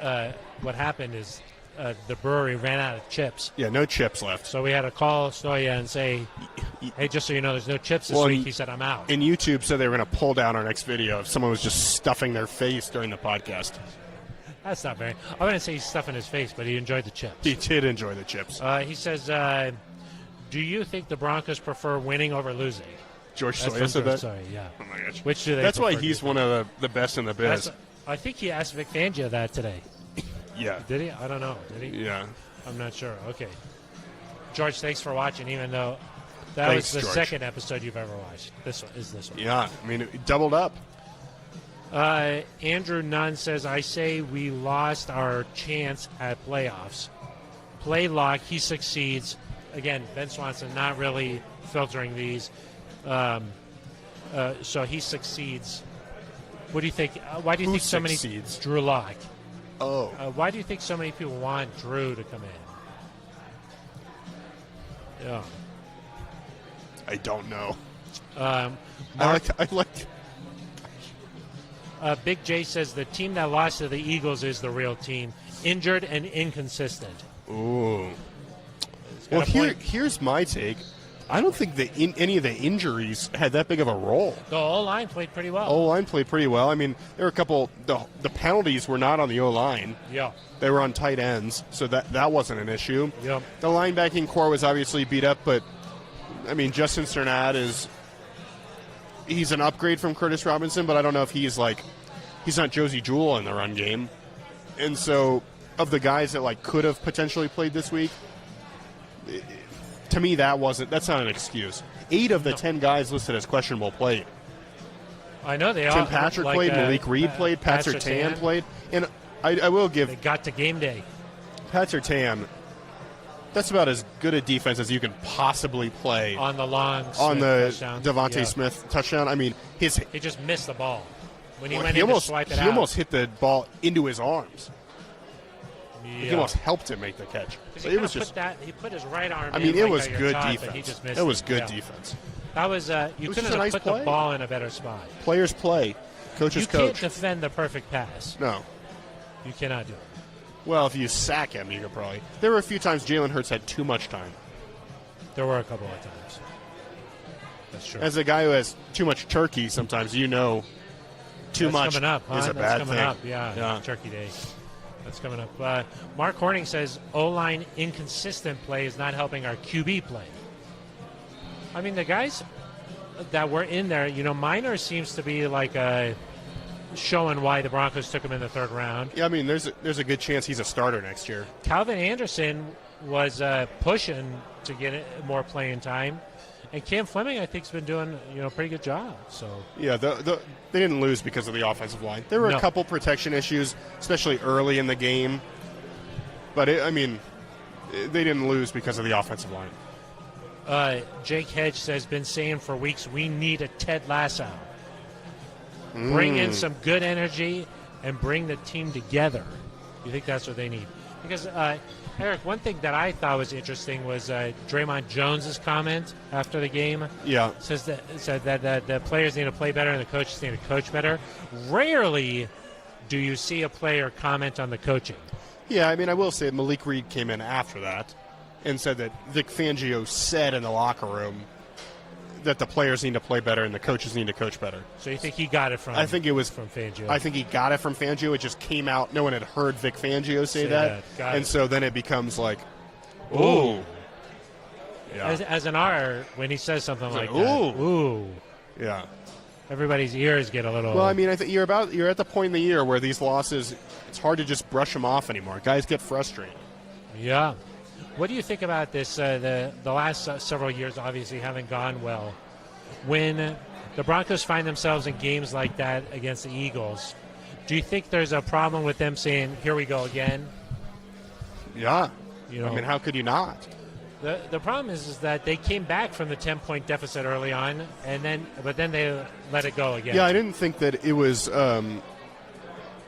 Speaker 1: what happened is the brewery ran out of chips.
Speaker 2: Yeah, no chips left.
Speaker 1: So we had to call Stoya and say, hey, just so you know, there's no chips this week. He said, I'm out.
Speaker 2: And YouTube said they were going to pull down our next video if someone was just stuffing their face during the podcast.
Speaker 1: That's not very. I wouldn't say he's stuffing his face, but he enjoyed the chips.
Speaker 2: He did enjoy the chips.
Speaker 1: He says, do you think the Broncos prefer winning over losing?
Speaker 2: George Stoya said that?
Speaker 1: Sorry, yeah.
Speaker 2: Oh, my gosh.
Speaker 1: Which do they
Speaker 2: That's why
Speaker 1: prefer,
Speaker 2: he's one of the best in the biz.
Speaker 1: I think he asked Vic Fangio that today.
Speaker 2: Yeah.
Speaker 1: Did he? I don't know. Did he?
Speaker 2: Yeah.
Speaker 1: I'm not sure. Okay. George, thanks for watching, even though that
Speaker 2: Thanks,
Speaker 1: was the
Speaker 2: George.
Speaker 1: second episode you've ever watched. This one.
Speaker 2: Yeah. I mean, it doubled up.
Speaker 1: Andrew Nunn says, I say we lost our chance at playoffs. Play lock, he succeeds. Again, Ben Swanson not really filtering these. So he succeeds. What do you think? Why do you
Speaker 2: Who
Speaker 1: think so many
Speaker 2: succeeds?
Speaker 1: Drew Lock?
Speaker 2: Oh.
Speaker 1: Why do you think so many people want Drew to come in? Yeah.
Speaker 2: I don't know.
Speaker 1: Mark,
Speaker 2: I like.
Speaker 1: Big J says the team that lost to the Eagles is the real team. Injured and inconsistent.
Speaker 2: Ooh. Well, here's my take. I don't think any of the injuries had that big of a role.
Speaker 1: The O-line played pretty well.
Speaker 2: O-line played pretty well. I mean, there were a couple. The penalties were not on the O-line.
Speaker 1: Yeah.
Speaker 2: They were on tight ends, so that wasn't an issue.
Speaker 1: Yeah.
Speaker 2: The linebacking core was obviously beat up, but I mean, Justin Cernat he's an upgrade from Curtis Robinson, but I don't know if he's not Josie Jewell in the run game. And so, of the guys that could have potentially played this week, to me that's not an excuse. 8 of the 10 guys listed as questionable played.
Speaker 1: I know they are.
Speaker 2: Tim Patrick played, Malik Reed played, Pat Surtain played, and I will give.
Speaker 1: They got to game day.
Speaker 2: Pat Surtain. That's about as good a defense as you can possibly play
Speaker 1: on the long
Speaker 2: on the
Speaker 1: touchdown.
Speaker 2: Devontae Smith touchdown. I mean, he
Speaker 1: just missed the ball when he went
Speaker 2: in
Speaker 1: to swipe it out.
Speaker 2: He almost hit the ball into his arms.
Speaker 1: Yeah.
Speaker 2: He almost helped him make the catch. So it was just
Speaker 1: he put his right arm.
Speaker 2: I mean, it was good defense.
Speaker 1: But he just missed
Speaker 2: it was good
Speaker 1: yeah.
Speaker 2: defense.
Speaker 1: That was you couldn't have put the ball in a better spot.
Speaker 2: Players play, coaches coach.
Speaker 1: You can't defend the perfect pass.
Speaker 2: No,
Speaker 1: you cannot do it.
Speaker 2: Well, if you sack him, you could probably. There were a few times Jalen Hurts had too much time.
Speaker 1: There were a couple of times. That's true.
Speaker 2: As a guy who has too much turkey, sometimes too
Speaker 1: That's
Speaker 2: much
Speaker 1: coming up, huh?
Speaker 2: is a
Speaker 1: That's
Speaker 2: bad
Speaker 1: coming
Speaker 2: thing.
Speaker 1: up. Yeah, Turkey Day. That's coming up. Mark Horning says O-line inconsistent play is not helping our QB play. I mean, the guys that were in there, Minor seems to be showing why the Broncos took him in the third round.
Speaker 2: Yeah, I mean, there's a good chance he's a starter next year.
Speaker 1: Calvin Anderson was pushing to get more playing time, and Cam Fleming, I think, has been doing a pretty good job. So
Speaker 2: yeah, they didn't lose because of the offensive line. There were a couple protection issues, especially early in the game, but they didn't lose because of the offensive line.
Speaker 1: Jake Hedge says, been saying for weeks, we need a Ted Lasso. Bring in some good energy and bring the team together. You think that's what they need? Because, Eric, one thing that I thought was interesting was Draymond Jones's comment after the game.
Speaker 2: Yeah.
Speaker 1: Said that the players need to play better and the coaches need to coach better. Rarely do you see a player comment on the coaching.
Speaker 2: Yeah, I mean, I will say Malik Reed came in after that and said that Vic Fangio said in the locker room that the players need to play better and the coaches need to coach better.
Speaker 1: So you think he got it from?
Speaker 2: I think it was
Speaker 1: from Fangio.
Speaker 2: I think he got it from Fangio. It just came out. No one had heard Vic Fangio say that, and so then it becomes like, ooh. Yeah.
Speaker 1: As an R, when he says something like
Speaker 2: ooh.
Speaker 1: that, ooh,
Speaker 2: yeah,
Speaker 1: everybody's ears get a little.
Speaker 2: Well, I mean, I think you're at the point in the year where these losses, it's hard to just brush them off anymore. Guys get frustrated.
Speaker 1: Yeah. What do you think about this? The last several years obviously haven't gone well. When the Broncos find themselves in games like that against the Eagles, do you think there's a problem with them saying, here we go again?
Speaker 2: Yeah. I mean, how could you not?
Speaker 1: The problem is that they came back from the 10-point deficit early on, but then they let it go again.
Speaker 2: Yeah, I didn't think that it was and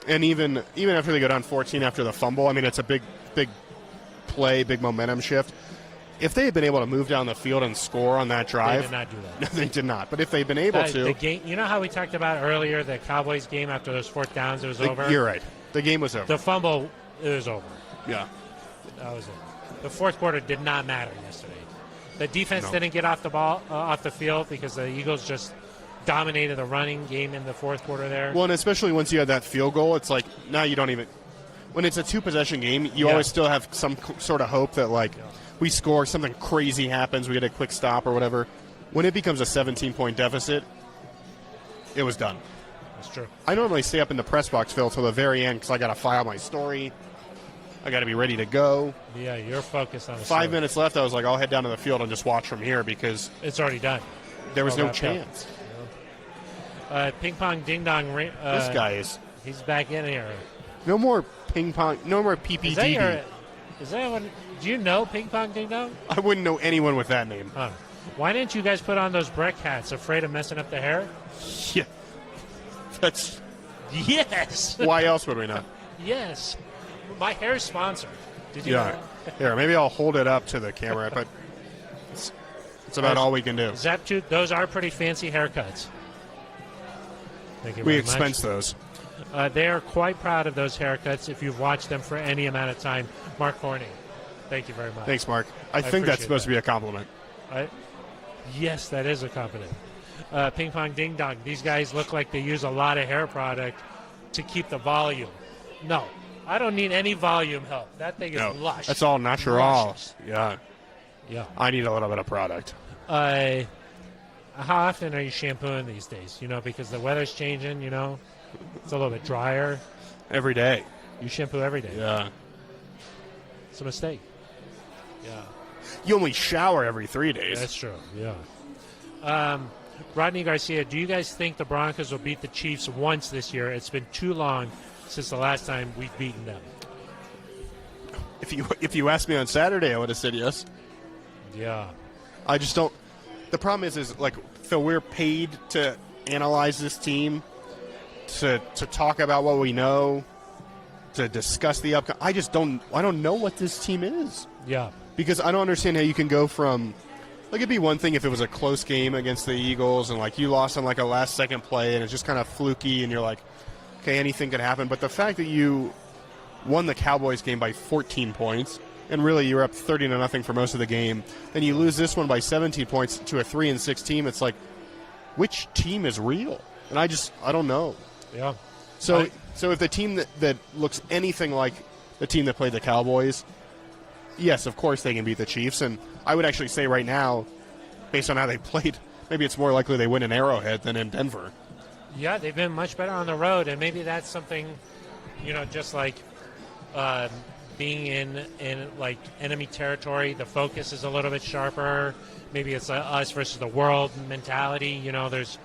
Speaker 2: even after they go down 14 after the fumble, I mean, it's a big play, big momentum shift. If they had been able to move down the field and score on that drive,
Speaker 1: they did not do that.
Speaker 2: No, they did not. But if they'd been able to,
Speaker 1: the game, you know how we talked about earlier the Cowboys game after those fourth downs, it was over.
Speaker 2: You're right. The game was over.
Speaker 1: The fumble, it was over.
Speaker 2: Yeah,
Speaker 1: that was it. The fourth quarter did not matter yesterday. The defense didn't get off the field because the Eagles just dominated the running game in the fourth quarter there.
Speaker 2: Well, and especially once you had that field goal, it's like now you don't even. When it's a two-possession game, you always still have some sort of hope that we score, something crazy happens, we get a quick stop or whatever. When it becomes a 17-point deficit, it was done.
Speaker 1: That's true.
Speaker 2: I normally stay up in the press box, Phil, till the very end because I got to file my story. I got to be ready to go.
Speaker 1: Yeah, you're focused on the
Speaker 2: 5 minutes left. I was like, I'll head down to the field and just watch from here because
Speaker 1: it's already done.
Speaker 2: There was no chance.
Speaker 1: Ping pong ding dong.
Speaker 2: This guy is.
Speaker 1: He's back in here.
Speaker 2: No more ping pong. No more PPDD.
Speaker 1: Is that what? Do you know Ping Pong Ding Dong?
Speaker 2: I wouldn't know anyone with that name.
Speaker 1: Huh. Why didn't you guys put on those Breck hats? Afraid of messing up the hair?
Speaker 2: Yeah. That's.
Speaker 1: Yes.
Speaker 2: Why else would we know?
Speaker 1: Yes. My hair is sponsored. Did you know?
Speaker 2: Here, maybe I'll hold it up to the camera, but it's about all we can do.
Speaker 1: Those are pretty fancy haircuts. Thank you
Speaker 2: we
Speaker 1: very
Speaker 2: expense
Speaker 1: much.
Speaker 2: those.
Speaker 1: They are quite proud of those haircuts if you've watched them for any amount of time. Mark Corning, thank you very much.
Speaker 2: Thanks, Mark. I think that's supposed to be a compliment.
Speaker 1: Yes, that is a compliment. Ping Pong Ding Dong, these guys look like they use a lot of hair product to keep the volume. No, I don't need any volume help. That thing is lush.
Speaker 2: That's all natural.
Speaker 1: Luscious.
Speaker 2: Yeah. I need a little bit of product.
Speaker 1: How often are you shampooing these days? Because the weather's changing, It's a little bit drier.
Speaker 2: Every day.
Speaker 1: You shampoo every day.
Speaker 2: Yeah.
Speaker 1: It's a mistake. Yeah.
Speaker 2: You only shower every 3 days.
Speaker 1: That's true, yeah. Rodney Garcia, do you guys think the Broncos will beat the Chiefs once this year? It's been too long since the last time we've beaten them.
Speaker 2: If you asked me on Saturday, I would have said yes.
Speaker 1: Yeah.
Speaker 2: I just don't. The problem is like, Phil, we're paid to analyze this team, to talk about what we know, to discuss the upcoming. I don't know what this team is.
Speaker 1: Yeah.
Speaker 2: Because I don't understand how you can go from, it'd be one thing if it was a close game against the Eagles and you lost on a last-second play and it's just kind of fluky and you're like, okay, anything could happen. But the fact that you won the Cowboys game by 14 points and really you were up 30-0 for most of the game, then you lose this one by 17 points to a 3-6 team. It's like, which team is real? And I don't know.
Speaker 1: Yeah.
Speaker 2: So if the team that looks anything like the team that played the Cowboys, yes, of course they can beat the Chiefs. And I would actually say right now, based on how they played, maybe it's more likely they win in Arrowhead than in Denver.
Speaker 1: Yeah, they've been much better on the road, and maybe that's something, just like being in enemy territory, the focus is a little bit sharper. Maybe it's us versus the world mentality. There's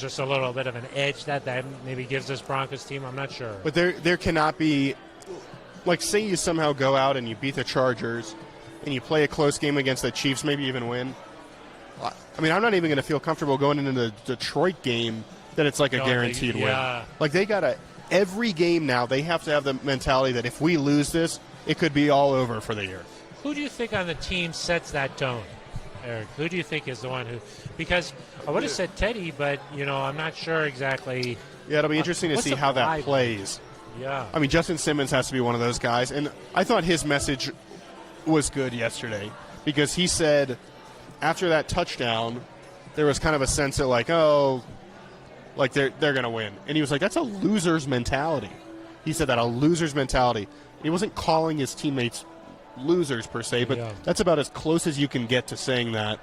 Speaker 1: just a little bit of an edge that maybe gives this Broncos team. I'm not sure.
Speaker 2: But there cannot be, say you somehow go out and you beat the Chargers and you play a close game against the Chiefs, maybe even win. I mean, I'm not even going to feel comfortable going into the Detroit game that it's a guaranteed win. They got to, every game now, they have to have the mentality that if we lose this, it could be all over for the year.
Speaker 1: Who do you think on the team sets that tone, Eric? Who do you think is the one who, because I would have said Teddy, but, I'm not sure exactly.
Speaker 2: Yeah, it'll be interesting to see how that plays.
Speaker 1: Yeah.
Speaker 2: I mean, Justin Simmons has to be one of those guys. And I thought his message was good yesterday because he said after that touchdown, there was kind of a sense that they're going to win. And he was like, that's a loser's mentality. He said that, a loser's mentality. He wasn't calling his teammates losers per se, but that's about as close as you can get to saying that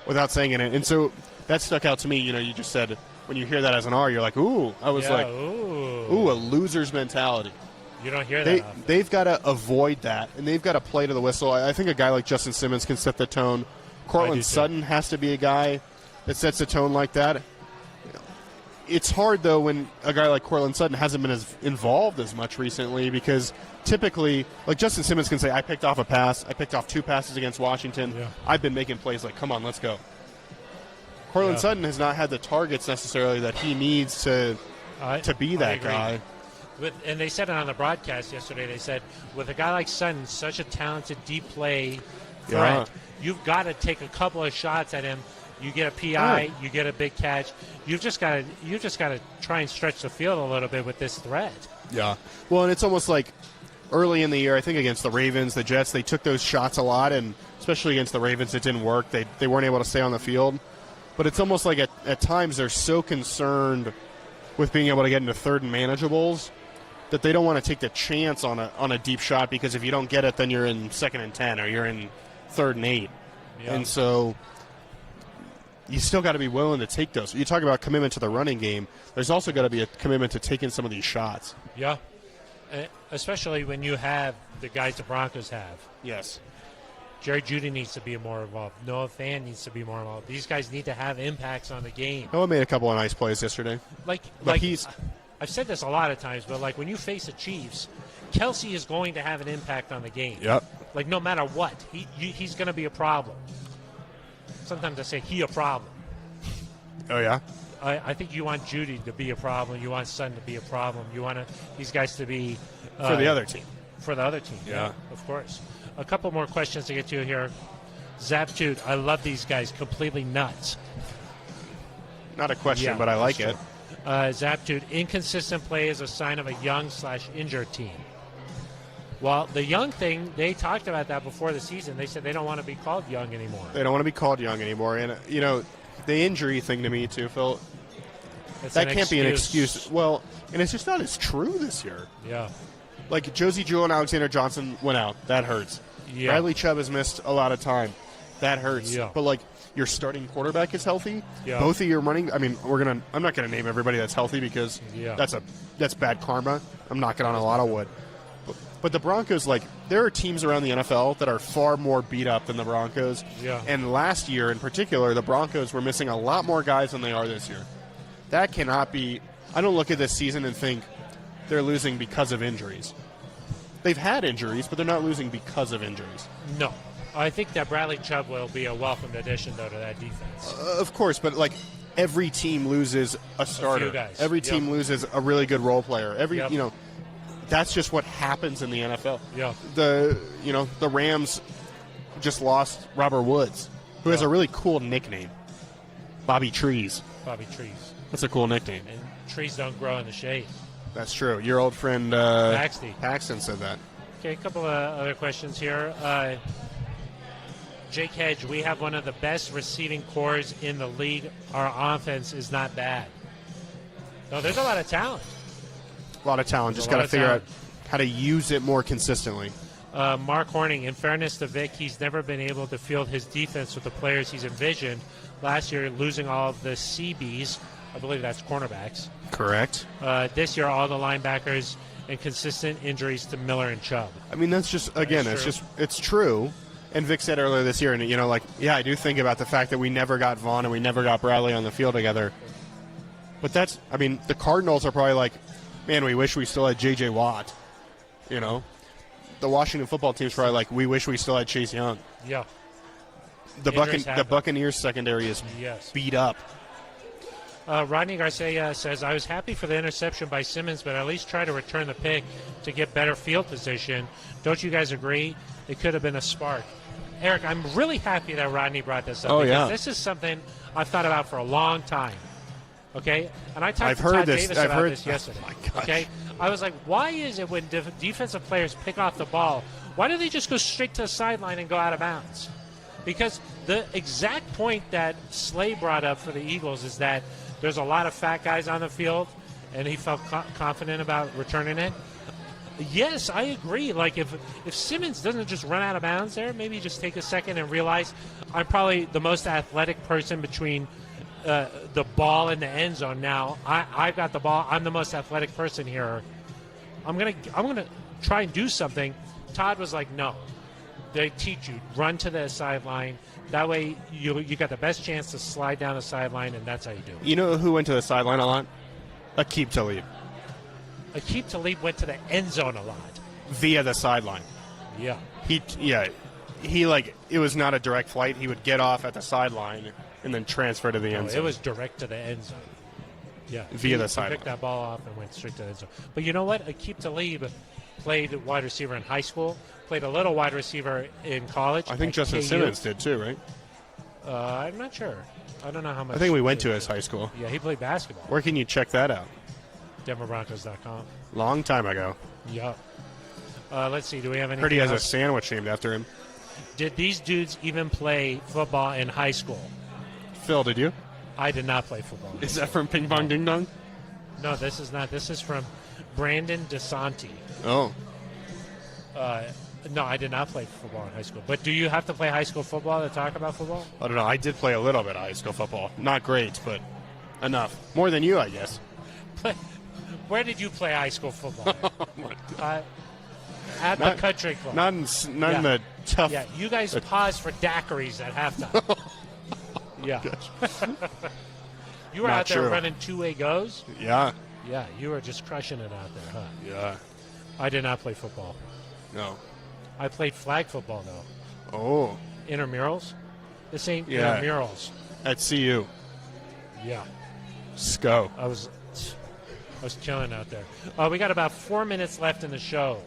Speaker 2: without saying it. And so that stuck out to me. You just said when you hear that as an R, you're like, ooh. I was ooh, a loser's mentality.
Speaker 1: You don't hear that.
Speaker 2: They've got to avoid that, and they've got to play to the whistle. I think a guy like Justin Simmons can set the tone. Cortland Sutton has to be a guy that sets the tone like that. It's hard, though, when a guy like Cortland Sutton hasn't been as involved as much recently because typically, Justin Simmons can say, I picked off a pass. I picked off 2 passes against Washington. Yeah. I've been making plays come on, let's go. Cortland Sutton has not had the targets necessarily that he needs to be that guy.
Speaker 1: And they said it on the broadcast yesterday. They said, with a guy like Sutton, such a talented deep play threat, you've got to take a couple of shots at him. You get a PI, you get a big catch. You've just got to try and stretch the field a little bit with this threat.
Speaker 2: Yeah. Well, and it's almost like early in the year, I think against the Ravens, the Jets, they took those shots a lot, and especially against the Ravens, it didn't work. They weren't able to stay on the field. But it's almost like at times they're so concerned with being able to get into third and manageables that they don't want to take the chance on a deep shot, because if you don't get it, then you're in 2nd and 10 or you're in 3rd and 8. Yeah. And so you still got to be willing to take those. You talk about commitment to the running game. There's also got to be a commitment to taking some of these shots.
Speaker 1: Yeah, especially when you have the guys the Broncos have.
Speaker 2: Yes.
Speaker 1: Jerry Jeudy needs to be more involved. Noah Fan needs to be more involved. These guys need to have impacts on the game.
Speaker 2: Noah made a couple of nice plays yesterday.
Speaker 1: Like I've said this a lot of times, but like when you face the Chiefs, Kelsey is going to have an impact on the game.
Speaker 2: Yep.
Speaker 1: Like no matter what, he's going to be a problem. Sometimes I say he a problem.
Speaker 2: Oh, yeah?
Speaker 1: I think you want Jeudy to be a problem. You want Sutton to be a problem. You want these guys to be
Speaker 2: for the other team.
Speaker 1: For the other team, yeah, of course. A couple more questions to get to here. Zaptoot, I love these guys. Completely nuts.
Speaker 2: Not a question, but I like it.
Speaker 1: Zaptoot, inconsistent play is a sign of a young/injured team. Well, the young thing, they talked about that before the season. They said they don't want to be called young anymore.
Speaker 2: They don't want to be called young anymore. And, the injury thing to me, too, Phil, that can't be an excuse. Well, and it's just not as true this year.
Speaker 1: Yeah.
Speaker 2: Like, Josie Jewell and Alexander Johnson went out. That hurts.
Speaker 1: Yeah.
Speaker 2: Bradley Chubb has missed a lot of time. That hurts.
Speaker 1: Yeah.
Speaker 2: But, like, your starting quarterback is healthy.
Speaker 1: Yeah.
Speaker 2: Both of your running – I mean, I'm not going to name everybody that's healthy because that's bad karma. I'm knocking on a lot of wood. But the Broncos, like, there are teams around the NFL that are far more beat up than the Broncos.
Speaker 1: Yeah.
Speaker 2: And last year in particular, the Broncos were missing a lot more guys than they are this year. That cannot be – I don't look at this season and think they're losing because of injuries. They've had injuries, but they're not losing because of injuries.
Speaker 1: No. I think that Bradley Chubb will be a welcomed addition, though, to that defense.
Speaker 2: Of course, but, like, every team loses a starter.
Speaker 1: A few guys.
Speaker 2: Every team loses a really good role player. That's just what happens in the NFL.
Speaker 1: Yeah.
Speaker 2: The Rams just lost Robert Woods, who has a really cool nickname, Bobby Trees.
Speaker 1: Bobby Trees.
Speaker 2: That's a cool nickname.
Speaker 1: And trees don't grow in the shade.
Speaker 2: That's true. Your old friend Paxton said that.
Speaker 1: Okay, a couple of other questions here. Jake Hedge, we have one of the best receiving cores in the league. Our offense is not bad. No, there's a lot of talent.
Speaker 2: A lot of talent. Just got to figure out how to use it more consistently.
Speaker 1: Mark Horning, in fairness to Vic, he's never been able to field his defense with the players he's envisioned. Last year, losing all of the CBs, I believe that's cornerbacks.
Speaker 2: Correct.
Speaker 1: This year, all the linebackers and consistent injuries to Miller and Chubb.
Speaker 2: I mean, that's just, again, it's true. And Vic said earlier this year, and I do think about the fact that we never got Vaughn and we never got Bradley on the field together. But the Cardinals are probably like, man, we wish we still had J.J. Watt. The Washington football team's probably like, we wish we still had Chase Young.
Speaker 1: Yeah.
Speaker 2: The Buccaneers secondary is beat up.
Speaker 1: Rodney Garcia says, I was happy for the interception by Simmons, but at least try to return the pick to get better field position. Don't you guys agree? It could have been a spark. Eric, I'm really happy that Rodney brought this up because this is something I've thought about for a long time. Okay? And I talked to Todd Davis about this yesterday.
Speaker 2: Oh my gosh.
Speaker 1: Okay? I was like, why is it when defensive players pick off the ball, why do they just go straight to the sideline and go out of bounds? Because the exact point that Slay brought up for the Eagles is that there's a lot of fat guys on the field, and he felt confident about returning it. Yes, I agree. Like, if Simmons doesn't just run out of bounds there, maybe just take a second and realize I'm probably the most athletic person between the ball and the end zone. Now, I've got the ball. I'm the most athletic person here. I'm gonna try and do something. Todd was like, no. They teach you, run to the sideline. That way you got the best chance to slide down the sideline, and that's how you do it.
Speaker 2: You know who went to the sideline a lot? Aqib Talib.
Speaker 1: Aqib Talib went to the end zone a lot.
Speaker 2: Via the sideline.
Speaker 1: Yeah.
Speaker 2: He it was not a direct flight. He would get off at the sideline and then transfer to the end zone.
Speaker 1: It was direct to the end zone. Yeah,
Speaker 2: via the
Speaker 1: he
Speaker 2: sideline.
Speaker 1: picked that ball off and went straight to the end zone. But you know what? Aqib Talib played wide receiver in high school, played a little wide receiver in college.
Speaker 2: I think Justin
Speaker 1: KU.
Speaker 2: Simmons did too, right?
Speaker 1: I'm not sure. I don't know how much.
Speaker 2: I think we went to his high school.
Speaker 1: Yeah, he played basketball.
Speaker 2: Where can you check that out?
Speaker 1: DenverBroncos.com.
Speaker 2: Long time ago.
Speaker 1: Yeah. Let's see. Do we have anything
Speaker 2: Heard he has a
Speaker 1: else?
Speaker 2: sandwich named after him.
Speaker 1: Did these dudes even play football in high school?
Speaker 2: Phil, did you?
Speaker 1: I did not play football.
Speaker 2: Is that from Ping Pong Ding Dong?
Speaker 1: No, this is not. This is from Brandon DeSanti.
Speaker 2: Oh.
Speaker 1: No, I did not play football in high school. But do you have to play high school football to talk about football?
Speaker 2: I don't know. I did play a little bit of high school football. Not great, but enough. More than you, I guess.
Speaker 1: Where did you play high school football? At the country club.
Speaker 2: Not in the tough.
Speaker 1: Yeah, you guys paused for daiquiris at halftime. Yeah. You were
Speaker 2: Not
Speaker 1: out there
Speaker 2: true.
Speaker 1: running two-way goes?
Speaker 2: Yeah.
Speaker 1: Yeah, you were just crushing it out there, huh?
Speaker 2: Yeah.
Speaker 1: I did not play football.
Speaker 2: No.
Speaker 1: I played flag football, though.
Speaker 2: Oh.
Speaker 1: Intramurals? This ain't
Speaker 2: Yeah.
Speaker 1: intramurals.
Speaker 2: At CU.
Speaker 1: Yeah.
Speaker 2: SCO.
Speaker 1: I was chilling out there. We got about 4 minutes left in the show.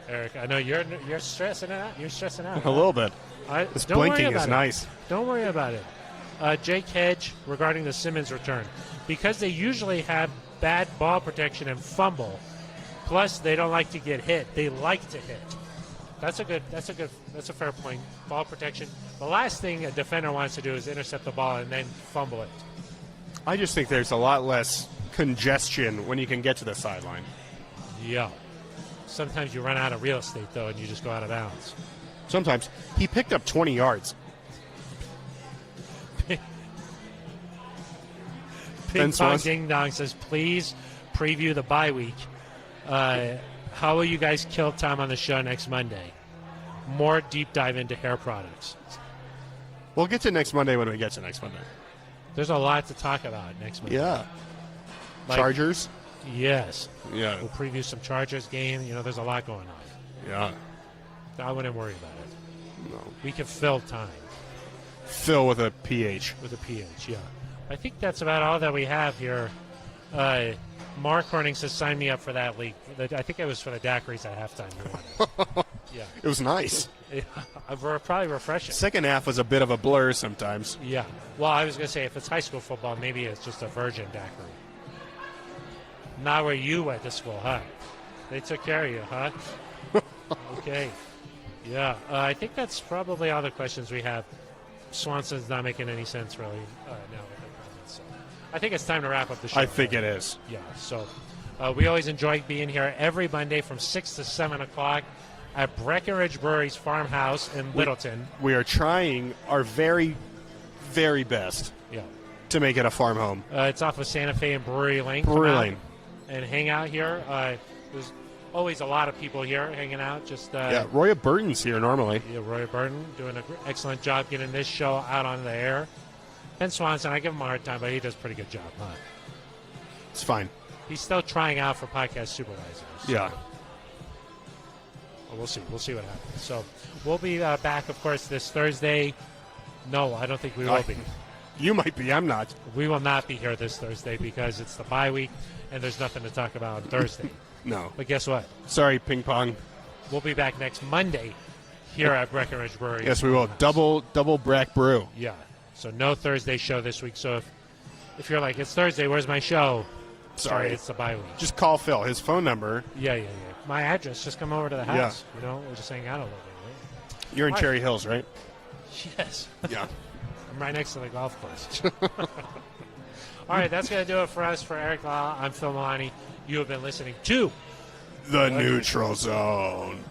Speaker 1: Eric, I know you're stressing it out. You're stressing out.
Speaker 2: A little bit. This
Speaker 1: Don't worry
Speaker 2: blinking
Speaker 1: about
Speaker 2: is
Speaker 1: it.
Speaker 2: nice.
Speaker 1: Don't worry about it. Jake Hedge regarding the Simmons return. Because they usually have bad ball protection and fumble, plus they don't like to get hit. They like to hit. That's a fair point. Ball protection. The last thing a defender wants to do is intercept the ball and then fumble it.
Speaker 2: I just think there's a lot less congestion when you can get to the sideline.
Speaker 1: Yeah. Sometimes you run out of real estate, though, and you just go out of bounds.
Speaker 2: Sometimes. He picked up 20 yards.
Speaker 1: Ping Pong Ding Dong says, please preview the bye week. How will you guys kill time on the show next Monday? More deep dive into hair products.
Speaker 2: We'll get to next Monday when we get to next Monday.
Speaker 1: There's a lot to talk about next Monday.
Speaker 2: Yeah.
Speaker 1: Like,
Speaker 2: Chargers?
Speaker 1: Yes.
Speaker 2: Yeah.
Speaker 1: We'll preview some Chargers game. You know, there's a lot going on.
Speaker 2: Yeah.
Speaker 1: I wouldn't worry about it.
Speaker 2: No.
Speaker 1: We can fill time.
Speaker 2: Fill with a PH.
Speaker 1: With a PH, yeah. I think that's about all that we have here. Mark Horning says, sign me up for that league. I think it was for the daiquiris at halftime. Yeah.
Speaker 2: It was nice.
Speaker 1: Probably refreshing.
Speaker 2: Second half was a bit of a blur sometimes.
Speaker 1: Yeah. Well, I was going to say, if it's high school football, maybe it's just a virgin daiquiri. Not where you went to school, huh? They took care of you, huh? Okay. Yeah. I think that's probably all the questions we have. Swanson's not making any sense, really, now with the comments. So I think it's time to wrap up the show.
Speaker 2: I think it is.
Speaker 1: Yeah. So we always enjoy being here every Monday from 6 to 7 o'clock at Breckenridge Brewery's farmhouse in Littleton.
Speaker 2: We are trying our very, very best to make it a farm home.
Speaker 1: It's off of Santa Fe and Brewery Lane.
Speaker 2: Brewery Lane.
Speaker 1: And hang out here. There's always a lot of people here hanging out.
Speaker 2: Roya Burton's here normally.
Speaker 1: Yeah, Roya Burton doing an excellent job getting this show out on the air. Ben Swanson, I give him a hard time, but he does a pretty good job. Huh?
Speaker 2: It's fine.
Speaker 1: He's still trying out for podcast supervisors.
Speaker 2: Yeah.
Speaker 1: We'll see. We'll see what happens. So we'll be back, of course, this Thursday. No, I don't think we will be.
Speaker 2: You might be. I'm not.
Speaker 1: We will not be here this Thursday because it's the bye week and there's nothing to talk about on Thursday.
Speaker 2: No.
Speaker 1: But guess what?
Speaker 2: Sorry, Ping Pong.
Speaker 1: We'll be back next Monday here at Breckenridge Brewery.
Speaker 2: Yes, we will. Double Breck Brew.
Speaker 1: Yeah. So no Thursday show this week. So if you're like, it's Thursday, where's my show? Sorry, it's the bye week.
Speaker 2: Just call Phil. His phone number.
Speaker 1: Yeah. My address. Just come over to the house. Yeah. You know, we'll just hang out a little bit. Right?
Speaker 2: You're in Cherry Hills, right?
Speaker 1: Yes.
Speaker 2: Yeah.
Speaker 1: I'm right next to the golf course. All right, that's going to do it for us. For Eric Law, I'm Phil Milani. You have been listening to
Speaker 2: The Neutral Zone.